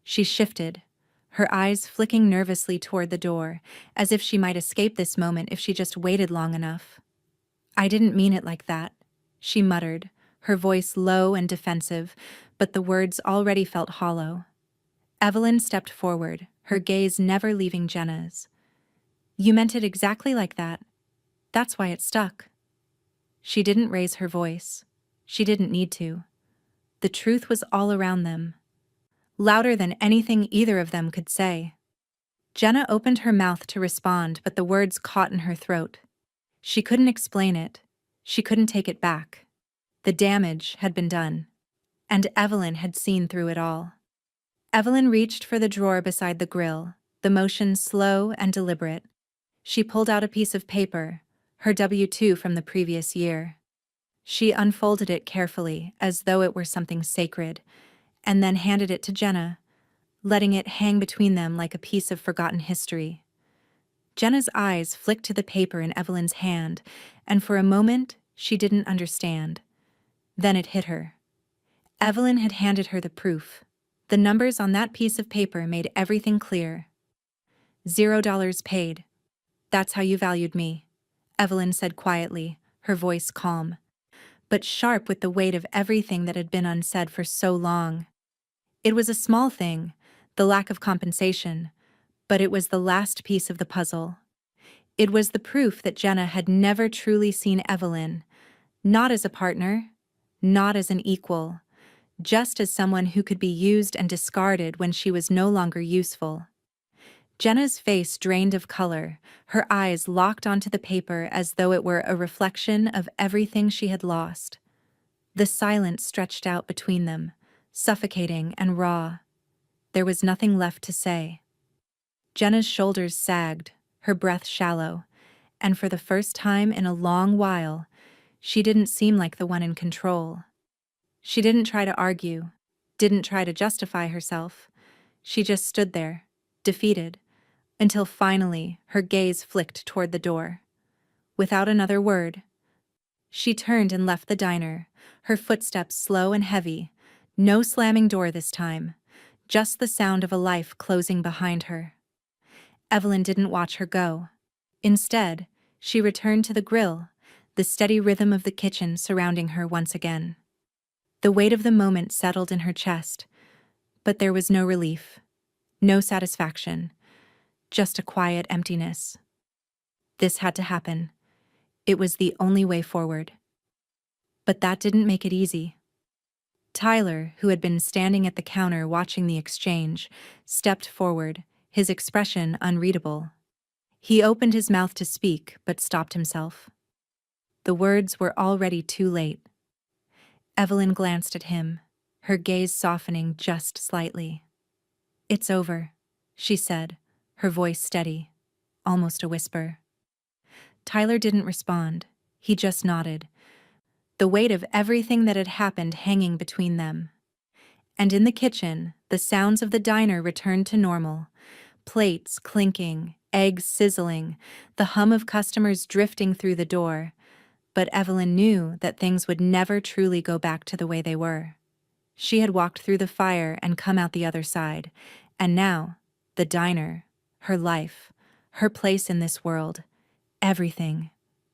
She shifted, her eyes flicking nervously toward the door, as if she might escape this moment if she just waited long enough. "I didn't mean it like that," she muttered, her voice low and defensive, but the words already felt hollow. Evelyn stepped forward, her gaze never leaving Jenna's. "You meant it exactly like that. That's why it stuck." She didn't raise her voice. She didn't need to. The truth was all around them, louder than anything either of them could say. Jenna opened her mouth to respond, but the words caught in her throat. She couldn't explain it. She couldn't take it back. The damage had been done, and Evelyn had seen through it all. Evelyn reached for the drawer beside the grill, the motion slow and deliberate. She pulled out a piece of paper, her W-2 from the previous year. She unfolded it carefully, as though it were something sacred, and then handed it to Jenna, letting it hang between them like a piece of forgotten history. Jenna's eyes flicked to the paper in Evelyn's hand, and for a moment, she didn't understand. Then it hit her. Evelyn had handed her the proof. The numbers on that piece of paper made everything clear. $0 paid. That's how you valued me, Evelyn said quietly, her voice calm, but sharp with the weight of everything that had been unsaid for so long. It was a small thing, the lack of compensation, but it was the last piece of the puzzle. It was the proof that Jenna had never truly seen Evelyn, not as a partner, not as an equal, just as someone who could be used and discarded when she was no longer useful. Jenna's face drained of color, her eyes locked onto the paper as though it were a reflection of everything she had lost. The silence stretched out between them, suffocating and raw. There was nothing left to say. Jenna's shoulders sagged, her breath shallow, and for the first time in a long while, she didn't seem like the one in control. She didn't try to argue, didn't try to justify herself. She just stood there, defeated, until finally her gaze flicked toward the door. Without another word, she turned and left the diner, her footsteps slow and heavy, no slamming door this time, just the sound of a life closing behind her. Evelyn didn't watch her go. Instead, she returned to the grill, the steady rhythm of the kitchen surrounding her once again. The weight of the moment settled in her chest, but there was no relief, no satisfaction, just a quiet emptiness. This had to happen. It was the only way forward. But that didn't make it easy. Tyler, who had been standing at the counter watching the exchange, stepped forward, his expression unreadable. He opened his mouth to speak, but stopped himself. The words were already too late. Evelyn glanced at him, her gaze softening just slightly. "It's over," she said, her voice steady, almost a whisper. Tyler didn't respond, he just nodded, the weight of everything that had happened hanging between them. And in the kitchen, the sounds of the diner returned to normal, plates clinking, eggs sizzling, the hum of customers drifting through the door. But Evelyn knew that things would never truly go back to the way they were. She had walked through the fire and come out the other side, and now, the diner, her life, her place in this world, everything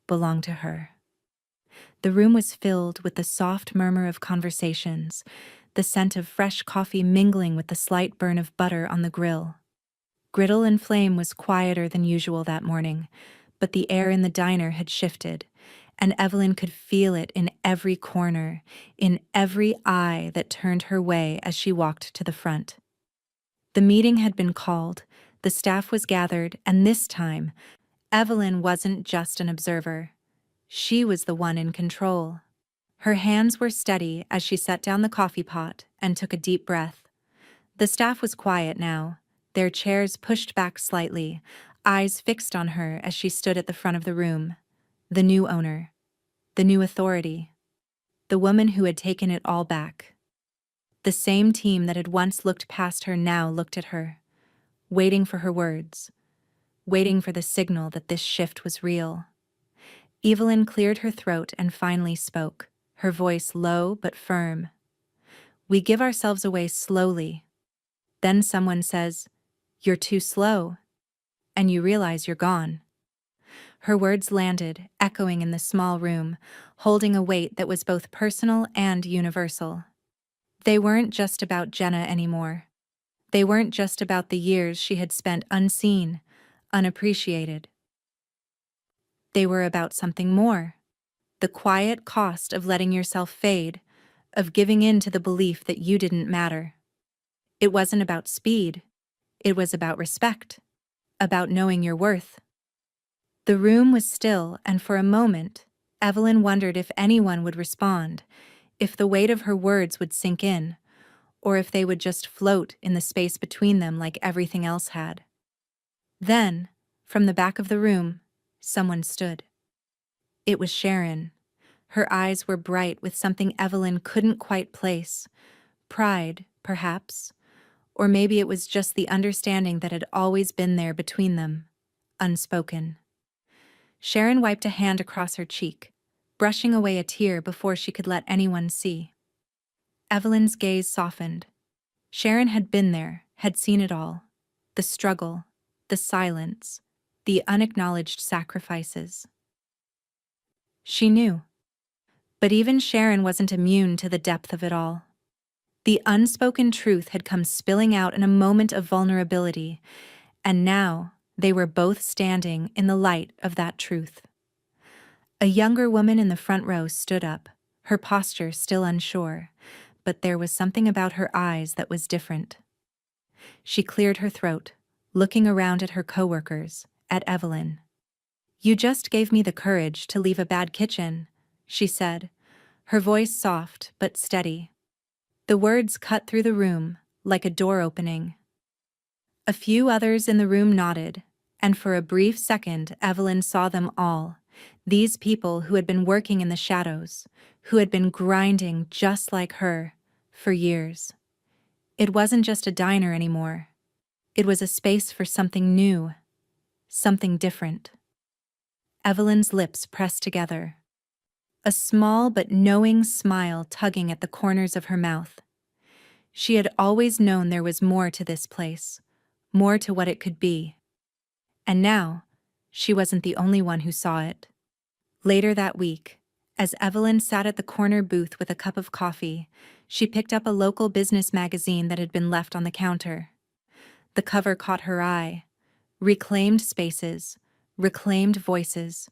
belonged to her. The room was filled with the soft murmur of conversations, the scent of fresh coffee mingling with the slight burn of butter on the grill. Griddle and Flame was quieter than usual that morning, but the air in the diner had shifted, and Evelyn could feel it in every corner, in every eye that turned her way as she walked to the front. The meeting had been called, the staff was gathered, and this time, Evelyn wasn't just an observer. She was the one in control. Her hands were steady as she set down the coffee pot and took a deep breath. The staff was quiet now, their chairs pushed back slightly, eyes fixed on her as she stood at the front of the room. The new owner, the new authority, the woman who had taken it all back. The same team that had once looked past her now looked at her, waiting for her words, waiting for the signal that this shift was real. Evelyn cleared her throat and finally spoke, her voice low but firm. "We give ourselves away slowly. Then someone says, 'You're too slow,' and you realize you're gone." Her words landed, echoing in the small room, holding a weight that was both personal and universal. They weren't just about Jenna anymore. They weren't just about the years she had spent unseen, unappreciated. They were about something more. The quiet cost of letting yourself fade, of giving in to the belief that you didn't matter. It wasn't about speed. It was about respect, about knowing your worth. The room was still, and for a moment, Evelyn wondered if anyone would respond, if the weight of her words would sink in, or if they would just float in the space between them like everything else had. Then, From the back of the room, someone stood. It was Sharon. Her eyes were bright with something Evelyn couldn't quite place. Pride, perhaps. Or maybe it was just the understanding that had always been there between them, unspoken. Sharon wiped a hand across her cheek, brushing away a tear before she could let anyone see. Evelyn's gaze softened. Sharon had been there, had seen it all. The struggle, the silence, the unacknowledged sacrifices. She knew. But even Sharon wasn't immune to the depth of it all. The unspoken truth had come spilling out in a moment of vulnerability, and now they were both standing in the light of that truth. A younger woman in the front row stood up, her posture still unsure, but there was something about her eyes that was different. She cleared her throat, looking around at her coworkers, at Evelyn. "You just gave me the courage to leave a bad kitchen," she said, her voice soft but steady. The words cut through the room, like a door opening. A few others in the room nodded, and for a brief second Evelyn saw them all, these people who had been working in the shadows, who had been grinding just like her, for years. It wasn't just a diner anymore. It was a space for something new, something different. Evelyn's lips pressed together. A small but knowing smile tugging at the corners of her mouth. She had always known there was more to this place, more to what it could be. And now, she wasn't the only one who saw it. Later that week, as Evelyn sat at the corner booth with a cup of coffee, she picked up a local business magazine that had been left on the counter. The cover caught her eye. Reclaimed spaces, reclaimed voices.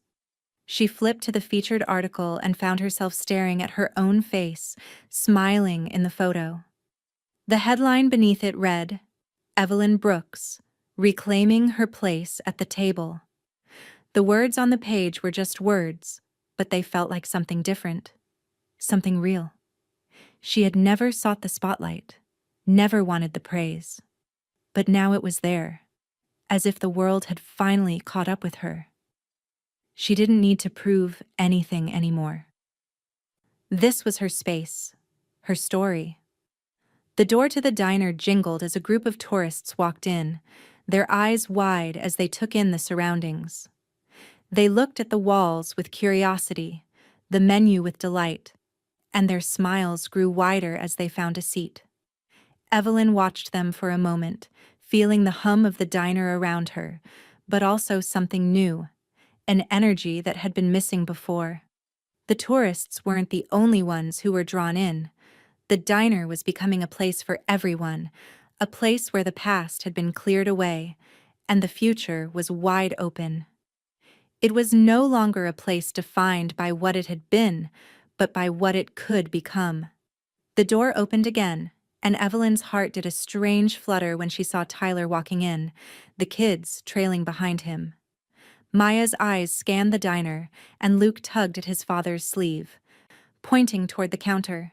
She flipped to the featured article and found herself staring at her own face, smiling in the photo. The headline beneath it read, "Evelyn Brooks, reclaiming her place at the table." The words on the page were just words, but they felt like something different, something real. She had never sought the spotlight, never wanted the praise. But now it was there, as if the world had finally caught up with her. She didn't need to prove anything anymore. This was her space, her story. The door to the diner jingled as a group of tourists walked in, their eyes wide as they took in the surroundings. They looked at the walls with curiosity, the menu with delight, and their smiles grew wider as they found a seat. Evelyn watched them for a moment, feeling the hum of the diner around her, but also something new, an energy that had been missing before. The tourists weren't the only ones who were drawn in. The diner was becoming a place for everyone, a place where the past had been cleared away, and the future was wide open. It was no longer a place defined by what it had been, but by what it could become. The door opened again, and Evelyn's heart did a strange flutter when she saw Tyler walking in, the kids trailing behind him. Maya's eyes scanned the diner, and Luke tugged at his father's sleeve, pointing toward the counter.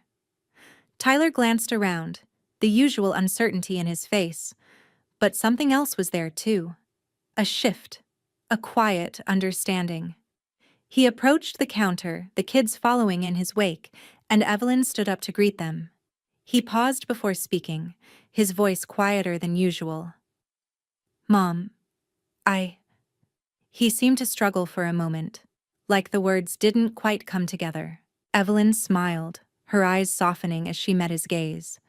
Tyler glanced around, the usual uncertainty in his face, but something else was there too. A shift, a quiet understanding. He approached the counter, the kids following in his wake, and Evelyn stood up to greet them. He paused before speaking, his voice quieter than usual. "Mom, He seemed to struggle for a moment, like the words didn't quite come together. Evelyn smiled, her eyes softening as she met his gaze.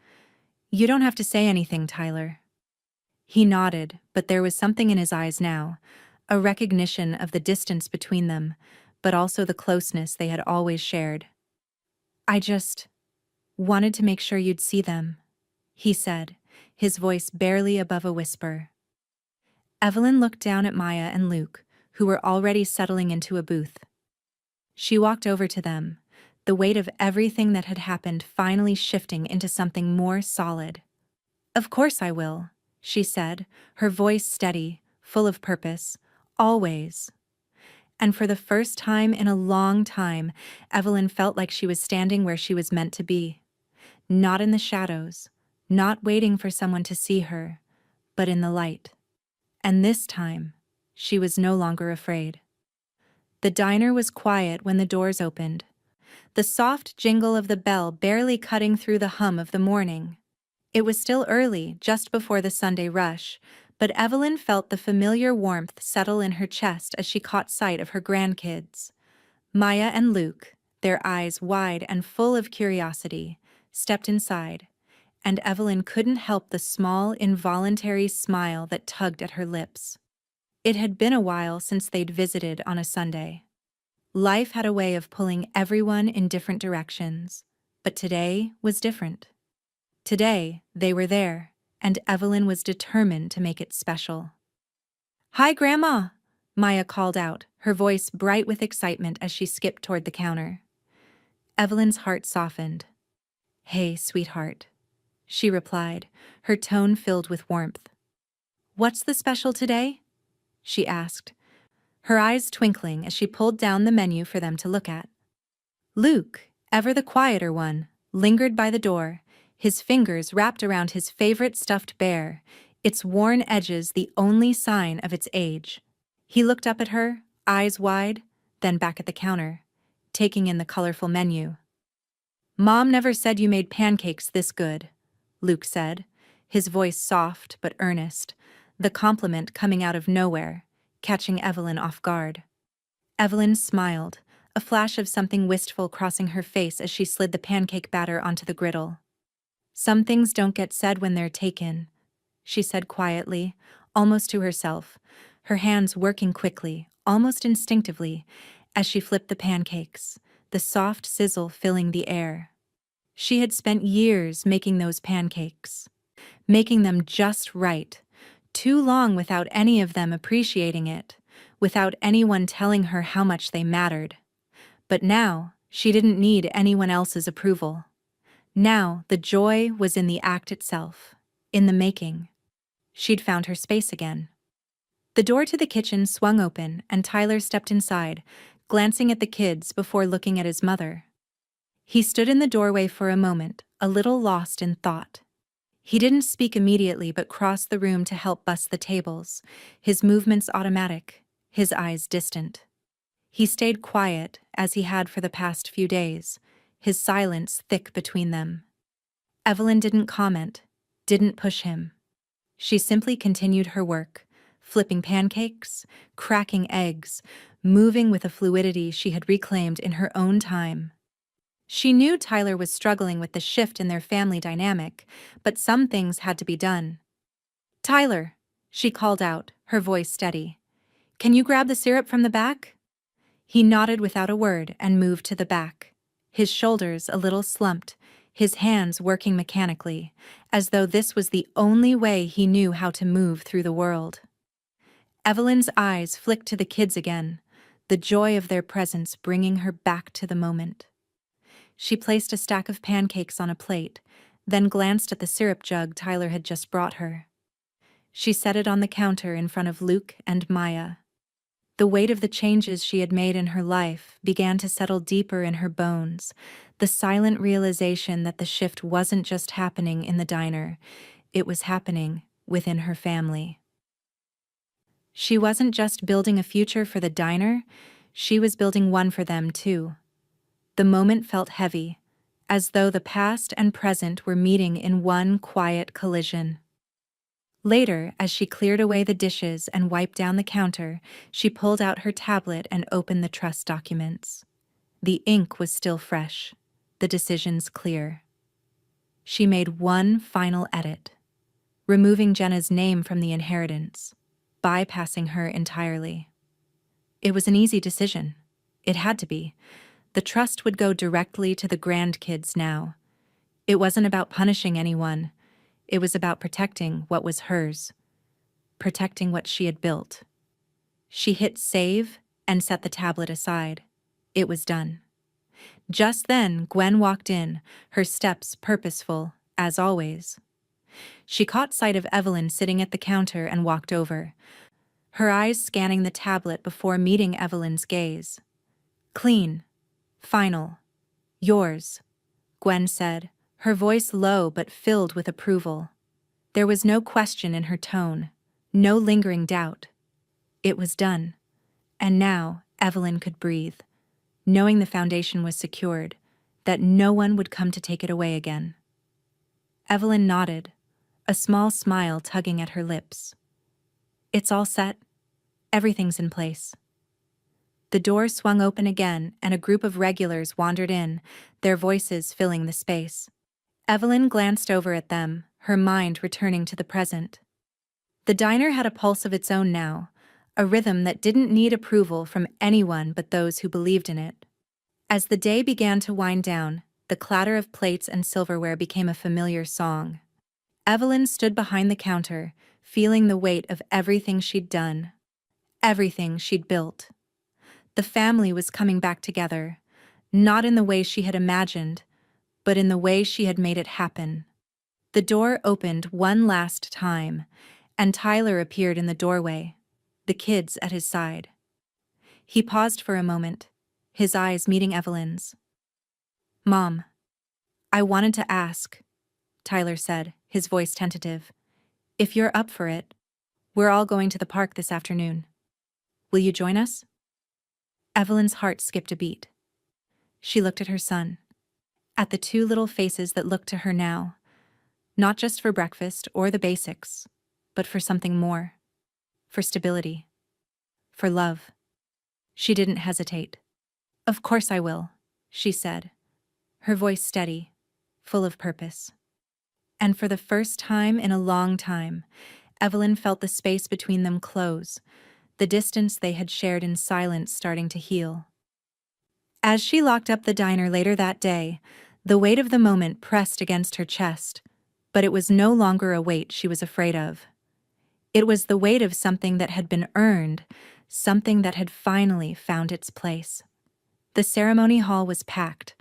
"You don't have to say anything, Tyler." He nodded, but there was something in his eyes now, a recognition of the distance between them, but also the closeness they had always shared. "I just wanted to make sure you'd see them," he said, his voice barely above a whisper. Evelyn looked down at Maya and Luke, who were already settling into a booth. She walked over to them, the weight of everything that had happened finally shifting into something more solid. "Of course I will," she said, her voice steady, full of purpose, always. And for the first time in a long time, Evelyn felt like she was standing where she was meant to be. Not in the shadows, not waiting for someone to see her, but in the light. And this time, She was no longer afraid. The diner was quiet when the doors opened, the soft jingle of the bell barely cutting through the hum of the morning. It was still early, just before the Sunday rush, but Evelyn felt the familiar warmth settle in her chest as she caught sight of her grandkids. Maya and Luke, their eyes wide and full of curiosity, stepped inside, and Evelyn couldn't help the small, involuntary smile that tugged at her lips. It had been a while since they'd visited on a Sunday. Life had a way of pulling everyone in different directions, but today was different. Today, they were there, and Evelyn was determined to make it special. "Hi, Grandma!" Maya called out, her voice bright with excitement as she skipped toward the counter. Evelyn's heart softened. "Hey, sweetheart," she replied, her tone filled with warmth. "What's the special today?" she asked, her eyes twinkling as she pulled down the menu for them to look at. Luke, ever the quieter one, lingered by the door, his fingers wrapped around his favorite stuffed bear, its worn edges the only sign of its age. He looked up at her, eyes wide, then back at the counter, taking in the colorful menu. "Mom never said you made pancakes this good," Luke said, his voice soft but earnest, the compliment coming out of nowhere, catching Evelyn off guard. Evelyn smiled, a flash of something wistful crossing her face as she slid the pancake batter onto the griddle. "Some things don't get said when they're taken," she said quietly, almost to herself, her hands working quickly, almost instinctively, as she flipped the pancakes, the soft sizzle filling the air. She had spent years making those pancakes, making them just right, too long without any of them appreciating it, without anyone telling her how much they mattered. But now, she didn't need anyone else's approval. Now, the joy was in the act itself, in the making. She'd found her space again. The door to the kitchen swung open and Tyler stepped inside, glancing at the kids before looking at his mother. He stood in the doorway for a moment, a little lost in thought. He didn't speak immediately but crossed the room to help bust the tables, his movements automatic, his eyes distant. He stayed quiet, as he had for the past few days, his silence thick between them. Evelyn didn't comment, didn't push him. She simply continued her work, flipping pancakes, cracking eggs, moving with a fluidity she had reclaimed in her own time. She knew Tyler was struggling with the shift in their family dynamic, but some things had to be done. "Tyler," she called out, her voice steady. "Can you grab the syrup from the back?" He nodded without a word and moved to the back, his shoulders a little slumped, his hands working mechanically, as though this was the only way he knew how to move through the world. Evelyn's eyes flicked to the kids again, the joy of their presence bringing her back to the moment. She placed a stack of pancakes on a plate, then glanced at the syrup jug Tyler had just brought her. She set it on the counter in front of Luke and Maya. The weight of the changes she had made in her life began to settle deeper in her bones, the silent realization that the shift wasn't just happening in the diner, it was happening within her family. She wasn't just building a future for the diner, she was building one for them too. The moment felt heavy, as though the past and present were meeting in one quiet collision. Later, as she cleared away the dishes and wiped down the counter, she pulled out her tablet and opened the trust documents. The ink was still fresh, the decisions clear. She made one final edit, removing Jenna's name from the inheritance, bypassing her entirely. It was an easy decision. It had to be. The trust would go directly to the grandkids now. It wasn't about punishing anyone. It was about protecting what was hers, protecting what she had built. She hit save and set the tablet aside. It was done. Just then, Gwen walked in, her steps purposeful, as always. She caught sight of Evelyn sitting at the counter and walked over, her eyes scanning the tablet before meeting Evelyn's gaze. "Clean. Final. Yours," Gwen said, her voice low but filled with approval. There was no question in her tone, no lingering doubt. It was done. And now, Evelyn could breathe, knowing the foundation was secured, that no one would come to take it away again. Evelyn nodded, a small smile tugging at her lips. It's all set. Everything's in place. The door swung open again, and a group of regulars wandered in, their voices filling the space. Evelyn glanced over at them, her mind returning to the present. The diner had a pulse of its own now, a rhythm that didn't need approval from anyone but those who believed in it. As the day began to wind down, the clatter of plates and silverware became a familiar song. Evelyn stood behind the counter, feeling the weight of everything she'd done, everything she'd built. The family was coming back together, not in the way she had imagined, but in the way she had made it happen. The door opened one last time, and Tyler appeared in the doorway, the kids at his side. He paused for a moment, his eyes meeting Evelyn's. "Mom, I wanted to ask," Tyler said, his voice tentative. "If you're up for it, we're all going to the park this afternoon. Will you join us?" Evelyn's heart skipped a beat. She looked at her son, at the two little faces that looked to her now, not just for breakfast or the basics, but for something more, for stability, for love. She didn't hesitate. "Of course I will," she said, her voice steady, full of purpose. And for the first time in a long time, Evelyn felt the space between them close, the distance they had shared in silence starting to heal. As she locked up the diner later that day, the weight of the moment pressed against her chest, but it was no longer a weight she was afraid of. It was the weight of something that had been earned, something that had finally found its place. The ceremony hall was packed,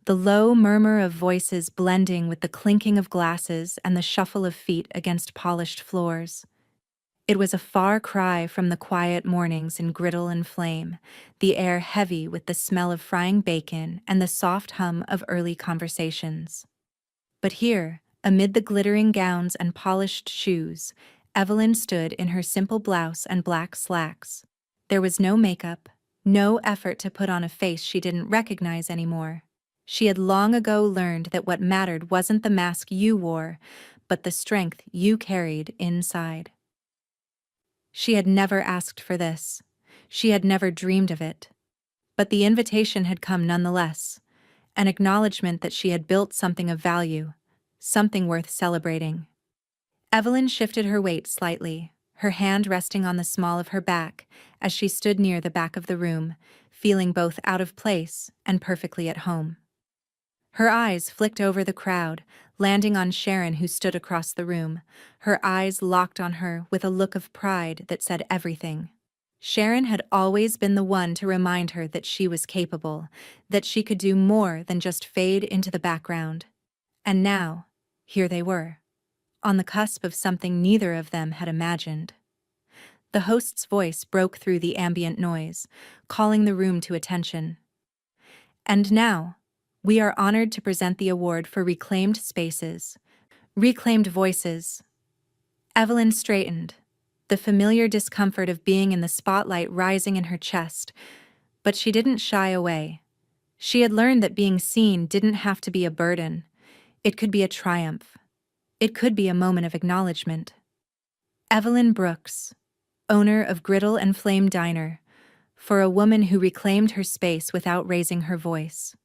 the low murmur of voices blending with the clinking of glasses and the shuffle of feet against polished floors. It was a far cry from the quiet mornings in griddle and flame, the air heavy with the smell of frying bacon and the soft hum of early conversations. But here, amid the glittering gowns and polished shoes, Evelyn stood in her simple blouse and black slacks. There was no makeup, no effort to put on a face she didn't recognize anymore. She had long ago learned that what mattered wasn't the mask you wore, but the strength you carried inside. She had never asked for this. She had never dreamed of it. But the invitation had come nonetheless, an acknowledgement that she had built something of value, something worth celebrating. Evelyn shifted her weight slightly, her hand resting on the small of her back as she stood near the back of the room, feeling both out of place and perfectly at home. Her eyes flicked over the crowd, landing on Sharon, who stood across the room, her eyes locked on her with a look of pride that said everything. Sharon had always been the one to remind her that she was capable, that she could do more than just fade into the background. And now, here they were, on the cusp of something neither of them had imagined. The host's voice broke through the ambient noise, calling the room to attention. "And now, we are honored to present the award for reclaimed spaces, reclaimed voices." Evelyn straightened, the familiar discomfort of being in the spotlight rising in her chest, but she didn't shy away. She had learned that being seen didn't have to be a burden. It could be a triumph. It could be a moment of acknowledgement. Evelyn Brooks, owner of Griddle and Flame Diner, for a woman who reclaimed her space without raising her voice.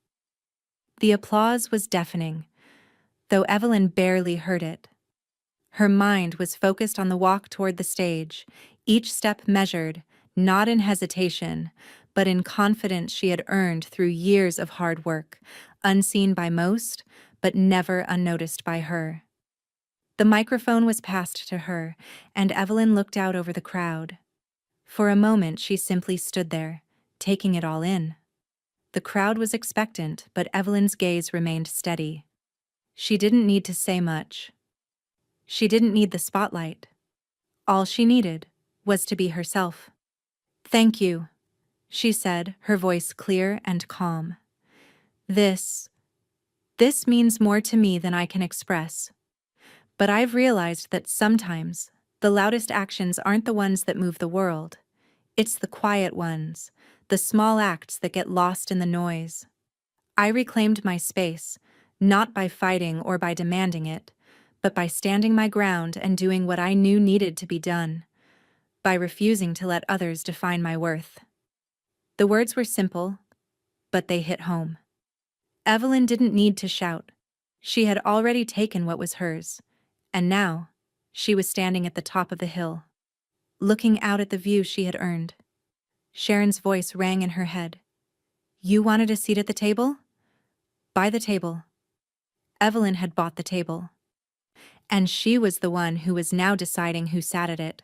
The applause was deafening, though Evelyn barely heard it. Her mind was focused on the walk toward the stage, each step measured, not in hesitation, but in confidence she had earned through years of hard work, unseen by most, but never unnoticed by her. The microphone was passed to her, and Evelyn looked out over the crowd. For a moment she simply stood there, taking it all in. The crowd was expectant, but Evelyn's gaze remained steady. She didn't need to say much. She didn't need the spotlight. All she needed was to be herself. "Thank you," she said, her voice clear and calm. This means more to me than I can express. But I've realized that sometimes the loudest actions aren't the ones that move the world. It's the quiet ones, the small acts that get lost in the noise. I reclaimed my space, not by fighting or by demanding it, but by standing my ground and doing what I knew needed to be done, by refusing to let others define my worth. The words were simple, but they hit home. Evelyn didn't need to shout. She had already taken what was hers, and now, she was standing at the top of the hill, looking out at the view she had earned. Sharon's voice rang in her head. "You wanted a seat at the table? Buy the table." Evelyn had bought the table. And she was the one who was now deciding who sat at it.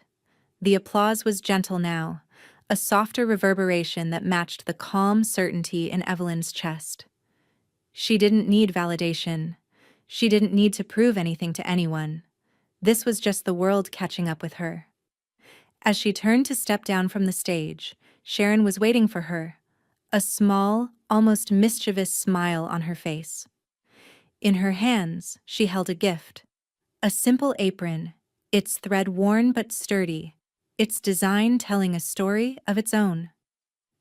The applause was gentle now, a softer reverberation that matched the calm certainty in Evelyn's chest. She didn't need validation. She didn't need to prove anything to anyone. This was just the world catching up with her. As she turned to step down from the stage, Sharon was waiting for her, a small, almost mischievous smile on her face. In her hands, she held a gift. A simple apron, its thread worn but sturdy, its design telling a story of its own.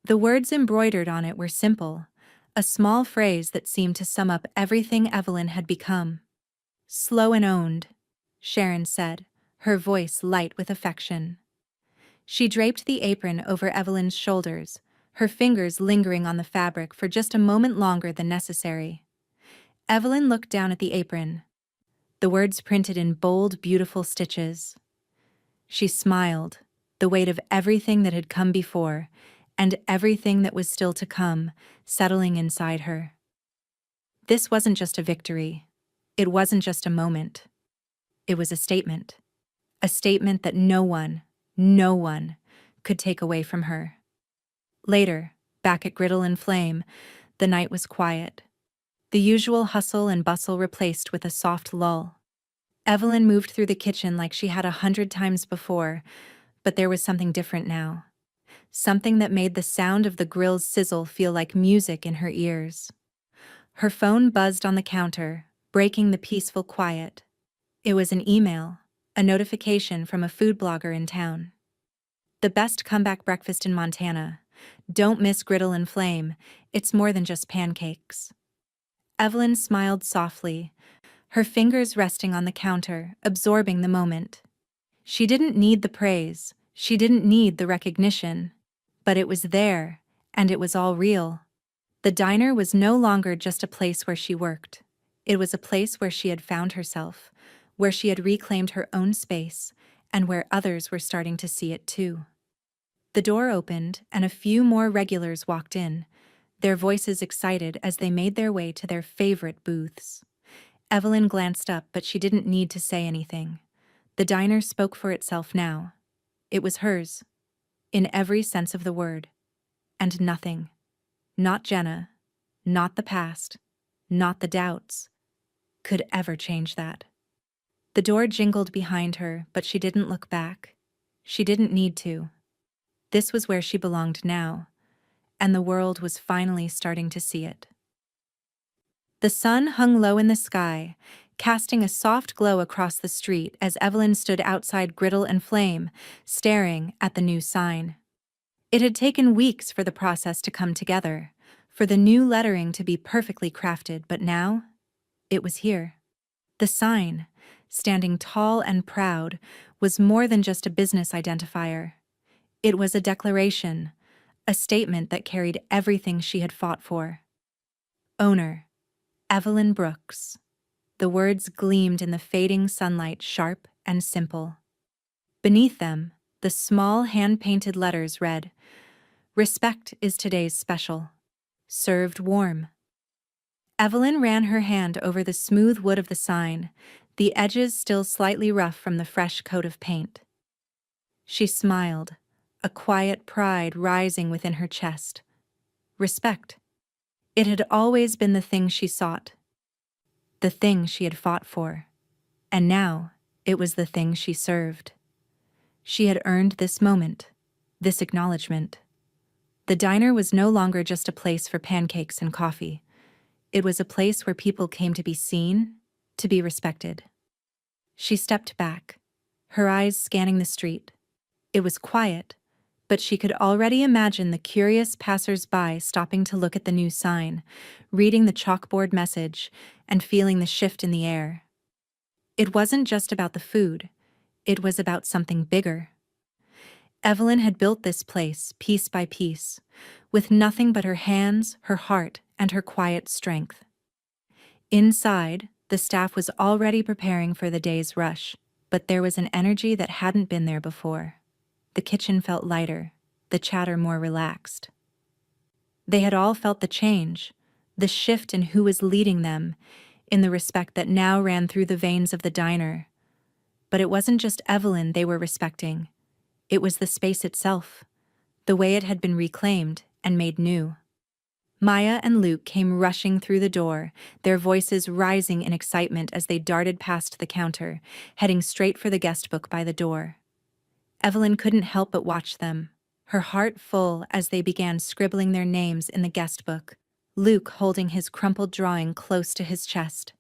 The words embroidered on it were simple, a small phrase that seemed to sum up everything Evelyn had become. "Slow and owned," Sharon said, her voice light with affection. She draped the apron over Evelyn's shoulders, her fingers lingering on the fabric for just a moment longer than necessary. Evelyn looked down at the apron, the words printed in bold, beautiful stitches. She smiled, the weight of everything that had come before, and everything that was still to come, settling inside her. This wasn't just a victory. It wasn't just a moment. It was a statement. A statement that no one could take away from her. Later, back at Griddle and Flame, the night was quiet. The usual hustle and bustle replaced with a soft lull. Evelyn moved through the kitchen like she had 100 times before, but there was something different now. Something that made the sound of the grill's sizzle feel like music in her ears. Her phone buzzed on the counter, breaking the peaceful quiet. It was an email, a notification from a food blogger in town. "The best comeback breakfast in Montana. Don't miss Griddle and Flame. It's more than just pancakes." Evelyn smiled softly, her fingers resting on the counter, absorbing the moment. She didn't need the praise, she didn't need the recognition, but it was there, and it was all real. The diner was no longer just a place where she worked. It was a place where she had found herself, where she had reclaimed her own space, and where others were starting to see it too. The door opened, and a few more regulars walked in, their voices excited as they made their way to their favorite booths. Evelyn glanced up, but she didn't need to say anything. The diner spoke for itself now. It was hers, in every sense of the word. And nothing, not Jenna, not the past, not the doubts, could ever change that. The door jingled behind her, but she didn't look back. She didn't need to. This was where she belonged now, and the world was finally starting to see it. The sun hung low in the sky, casting a soft glow across the street as Evelyn stood outside Griddle and Flame, staring at the new sign. It had taken weeks for the process to come together, for the new lettering to be perfectly crafted, but now, it was here. The sign, standing tall and proud, was more than just a business identifier. It was a declaration, a statement that carried everything she had fought for. Owner, Evelyn Brooks. The words gleamed in the fading sunlight, sharp and simple. Beneath them, the small hand-painted letters read, "Respect is today's special. Served warm." Evelyn ran her hand over the smooth wood of the sign, the edges still slightly rough from the fresh coat of paint. She smiled, a quiet pride rising within her chest. Respect. It had always been the thing she sought, the thing she had fought for, and now it was the thing she served. She had earned this moment, this acknowledgement. The diner was no longer just a place for pancakes and coffee. It was a place where people came to be seen, to be respected. She stepped back, her eyes scanning the street. It was quiet, but she could already imagine the curious passers-by stopping to look at the new sign, reading the chalkboard message, and feeling the shift in the air. It wasn't just about the food, it was about something bigger. Evelyn had built this place piece by piece, with nothing but her hands, her heart, and her quiet strength. Inside, the staff was already preparing for the day's rush, but there was an energy that hadn't been there before. The kitchen felt lighter, the chatter more relaxed. They had all felt the change, the shift in who was leading them, in the respect that now ran through the veins of the diner. But it wasn't just Evelyn they were respecting. It was the space itself, the way it had been reclaimed and made new. Maya and Luke came rushing through the door, their voices rising in excitement as they darted past the counter, heading straight for the guest book by the door. Evelyn couldn't help but watch them, her heart full as they began scribbling their names in the guest book, Luke holding his crumpled drawing close to his chest.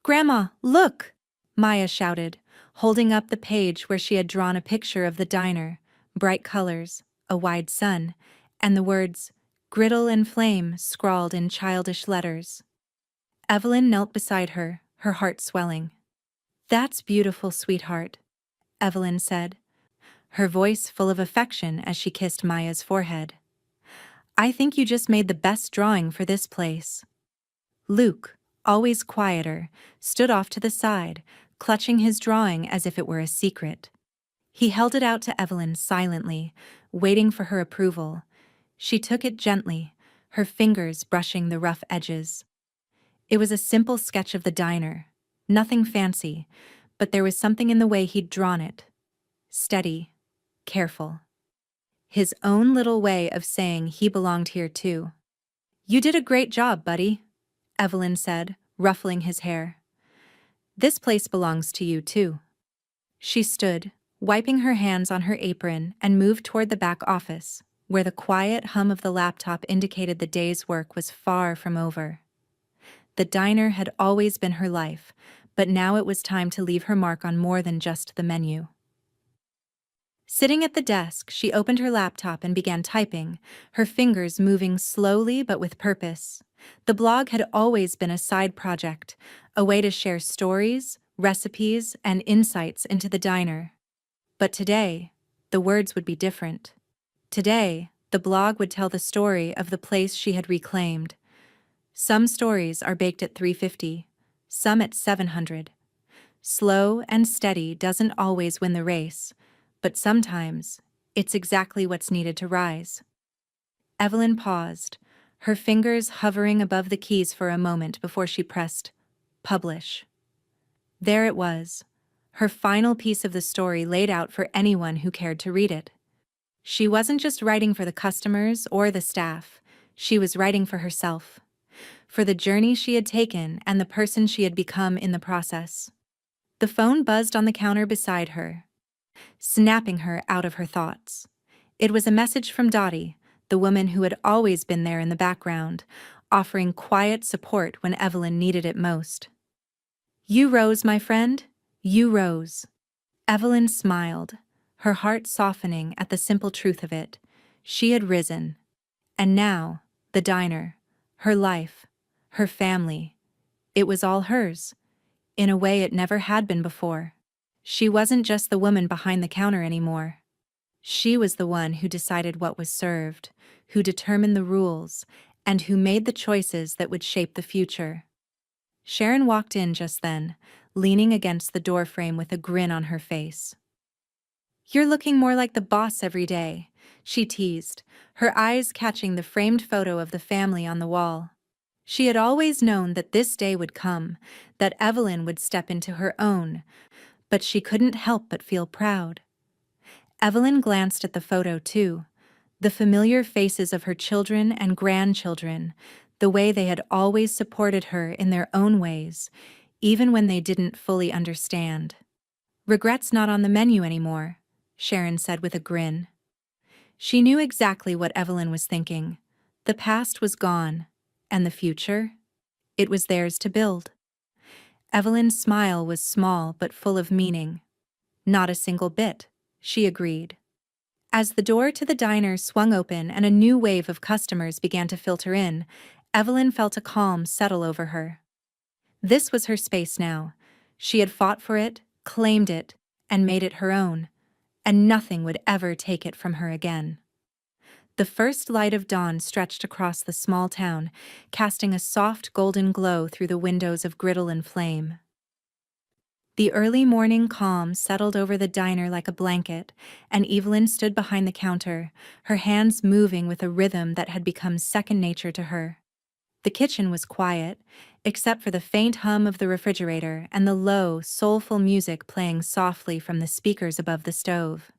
"Grandma, look!" Maya shouted, holding up the page where she had drawn a picture of the diner, bright colors, a wide sun, and the words, "Griddle and Flame," scrawled in childish letters. Evelyn knelt beside her, her heart swelling. "That's beautiful, sweetheart," Evelyn said, her voice full of affection as she kissed Maya's forehead. "I think you just made the best drawing for this place." Luke, always quieter, stood off to the side, clutching his drawing as if it were a secret. He held it out to Evelyn silently, waiting for her approval. She took it gently, her fingers brushing the rough edges. It was a simple sketch of the diner, nothing fancy, but there was something in the way he'd drawn it. Steady, careful. His own little way of saying he belonged here too. "You did a great job, buddy," Evelyn said, ruffling his hair. "This place belongs to you too." She stood, wiping her hands on her apron, and moved toward the back office, where the quiet hum of the laptop indicated the day's work was far from over. The diner had always been her life, but now it was time to leave her mark on more than just the menu. Sitting at the desk, she opened her laptop and began typing, her fingers moving slowly but with purpose. The blog had always been a side project, a way to share stories, recipes, and insights into the diner. But today, the words would be different. Today, the blog would tell the story of the place she had reclaimed. Some stories are baked at 350, some at 700. Slow and steady doesn't always win the race, but sometimes it's exactly what's needed to rise. Evelyn paused, her fingers hovering above the keys for a moment before she pressed publish. There it was, her final piece of the story laid out for anyone who cared to read it. She wasn't just writing for the customers or the staff, she was writing for herself, for the journey she had taken and the person she had become in the process. The phone buzzed on the counter beside her, snapping her out of her thoughts. It was a message from Dottie, the woman who had always been there in the background, offering quiet support when Evelyn needed it most. "You rose, my friend, you rose." Evelyn smiled, her heart softening at the simple truth of it. She had risen. And now, the diner, her life, her family, it was all hers, in a way it never had been before. She wasn't just the woman behind the counter anymore. She was the one who decided what was served, who determined the rules, and who made the choices that would shape the future. Sharon walked in just then, leaning against the doorframe with a grin on her face. "You're looking more like the boss every day," she teased, her eyes catching the framed photo of the family on the wall. She had always known that this day would come, that Evelyn would step into her own, but she couldn't help but feel proud. Evelyn glanced at the photo too, the familiar faces of her children and grandchildren, the way they had always supported her in their own ways, even when they didn't fully understand. "Regret's not on the menu anymore," Sharon said with a grin. She knew exactly what Evelyn was thinking. The past was gone, and the future? It was theirs to build. Evelyn's smile was small but full of meaning. "Not a single bit," she agreed. As the door to the diner swung open and a new wave of customers began to filter in, Evelyn felt a calm settle over her. This was her space now. She had fought for it, claimed it, and made it her own, and nothing would ever take it from her again. The first light of dawn stretched across the small town, casting a soft golden glow through the windows of griddle and flame. The early morning calm settled over the diner like a blanket, and Evelyn stood behind the counter, her hands moving with a rhythm that had become second nature to her. The kitchen was quiet, except for the faint hum of the refrigerator and the low, soulful music playing softly from the speakers above the stove.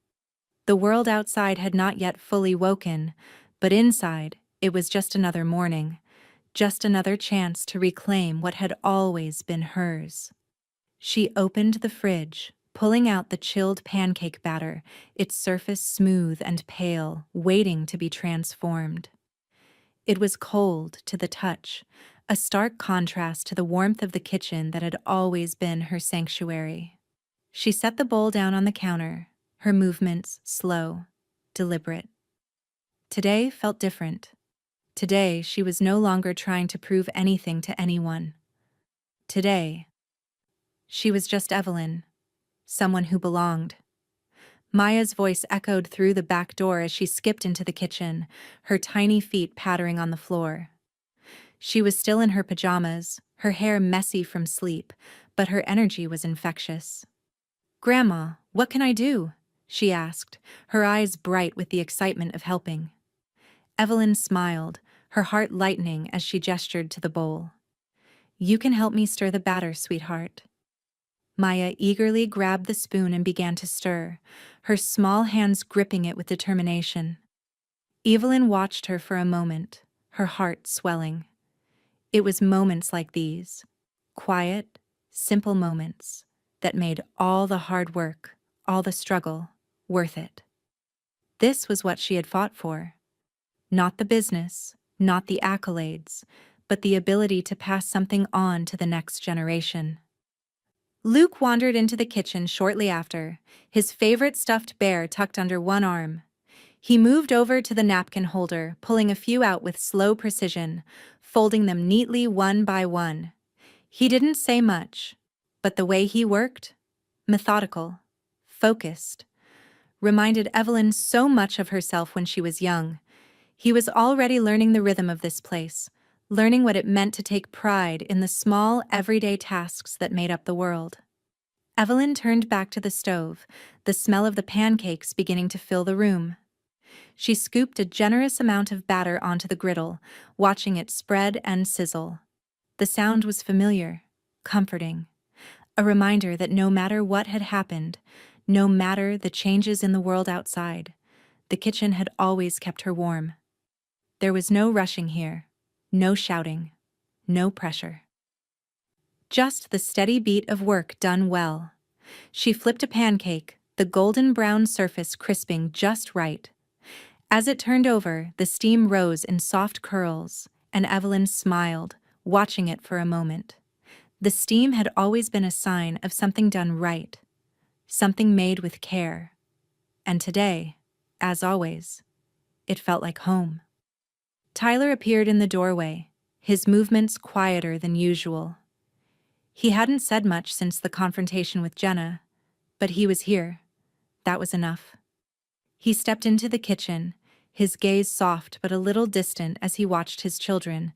The world outside had not yet fully woken, but inside, it was just another morning, just another chance to reclaim what had always been hers. She opened the fridge, pulling out the chilled pancake batter, its surface smooth and pale, waiting to be transformed. It was cold to the touch, a stark contrast to the warmth of the kitchen that had always been her sanctuary. She set the bowl down on the counter, her movements slow, deliberate. Today felt different. Today she was no longer trying to prove anything to anyone. Today, she was just Evelyn, someone who belonged. Maya's voice echoed through the back door as she skipped into the kitchen, her tiny feet pattering on the floor. She was still in her pajamas, her hair messy from sleep, but her energy was infectious. "Grandma, what can I do?" she asked, her eyes bright with the excitement of helping. Evelyn smiled, her heart lightening as she gestured to the bowl. "You can help me stir the batter, sweetheart." Maya eagerly grabbed the spoon and began to stir, her small hands gripping it with determination. Evelyn watched her for a moment, her heart swelling. It was moments like these, quiet, simple moments, that made all the hard work, all the struggle, worth it. This was what she had fought for. Not the business, not the accolades, but the ability to pass something on to the next generation. Luke wandered into the kitchen shortly after, his favorite stuffed bear tucked under one arm. He moved over to the napkin holder, pulling a few out with slow precision, folding them neatly one by one. He didn't say much, but the way he worked, methodical, focused, reminded Evelyn so much of herself when she was young. He was already learning the rhythm of this place, learning what it meant to take pride in the small, everyday tasks that made up the world. Evelyn turned back to the stove, the smell of the pancakes beginning to fill the room. She scooped a generous amount of batter onto the griddle, watching it spread and sizzle. The sound was familiar, comforting, a reminder that no matter what had happened, no matter the changes in the world outside, the kitchen had always kept her warm. There was no rushing here, no shouting, no pressure. Just the steady beat of work done well. She flipped a pancake, the golden brown surface crisping just right. As it turned over, the steam rose in soft curls, and Evelyn smiled, watching it for a moment. The steam had always been a sign of something done right, something made with care. And today, as always, it felt like home. Tyler appeared in the doorway, his movements quieter than usual. He hadn't said much since the confrontation with Jenna, but he was here. That was enough. He stepped into the kitchen, his gaze soft but a little distant as he watched his children,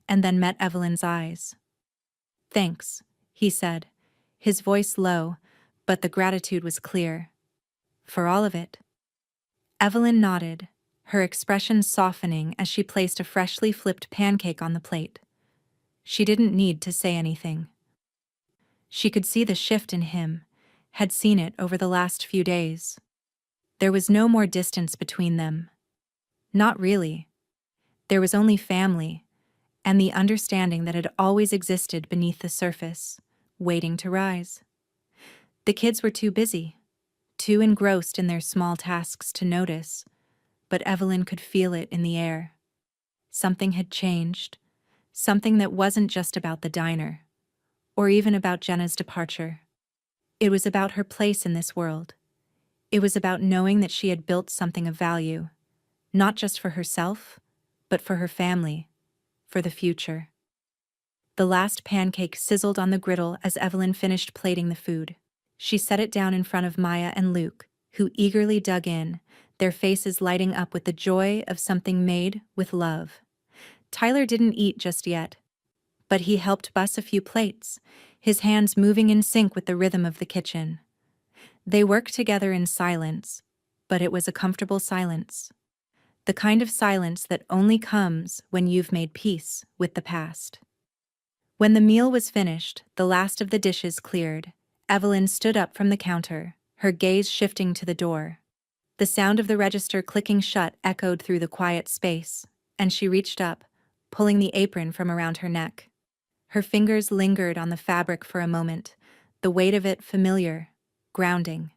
and then met Evelyn's eyes. "Thanks," he said, his voice low, but the gratitude was clear. "For all of it." Evelyn nodded, her expression softening as she placed a freshly flipped pancake on the plate. She didn't need to say anything. She could see the shift in him, had seen it over the last few days. There was no more distance between them. Not really. There was only family, and the understanding that had always existed beneath the surface, waiting to rise. The kids were too busy, too engrossed in their small tasks to notice, but Evelyn could feel it in the air. Something had changed, something that wasn't just about the diner, or even about Jenna's departure. It was about her place in this world, It was about knowing that she had built something of value, not just for herself, but for her family, for the future. The last pancake sizzled on the griddle as Evelyn finished plating the food. She set it down in front of Maya and Luke, who eagerly dug in, their faces lighting up with the joy of something made with love. Tyler didn't eat just yet, but he helped bus a few plates, his hands moving in sync with the rhythm of the kitchen. They worked together in silence, but it was a comfortable silence. The kind of silence that only comes when you've made peace with the past. When the meal was finished, the last of the dishes cleared, Evelyn stood up from the counter, her gaze shifting to the door. The sound of the register clicking shut echoed through the quiet space, and she reached up, pulling the apron from around her neck. Her fingers lingered on the fabric for a moment, the weight of it familiar, grounding.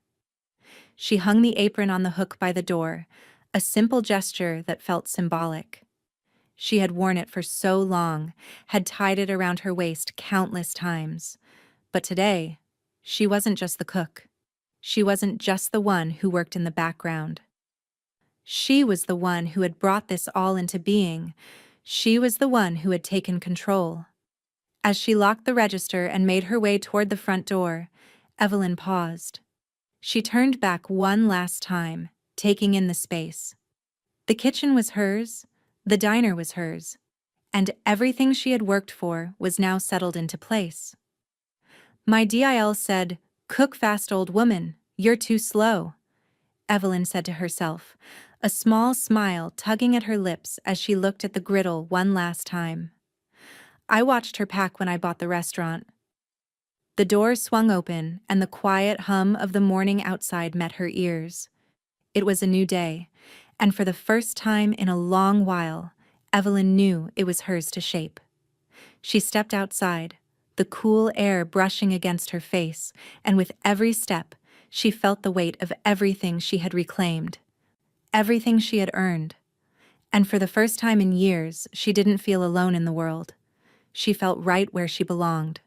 She hung the apron on the hook by the door, a simple gesture that felt symbolic. She had worn it for so long, had tied it around her waist countless times. But today, she wasn't just the cook. She wasn't just the one who worked in the background. She was the one who had brought this all into being. She was the one who had taken control. As she locked the register and made her way toward the front door, Evelyn paused. She turned back one last time, taking in the space. The kitchen was hers, the diner was hers, and everything she had worked for was now settled into place. My DIL said, "Cook fast, old woman, you're too slow," Evelyn said to herself, a small smile tugging at her lips as she looked at the griddle one last time. I watched her pack when I bought the restaurant. The door swung open, and the quiet hum of the morning outside met her ears. It was a new day, and for the first time in a long while, Evelyn knew it was hers to shape. She stepped outside, the cool air brushing against her face, and with every step, she felt the weight of everything she had reclaimed, everything she had earned. And for the first time in years, she didn't feel alone in the world. She felt right where she belonged.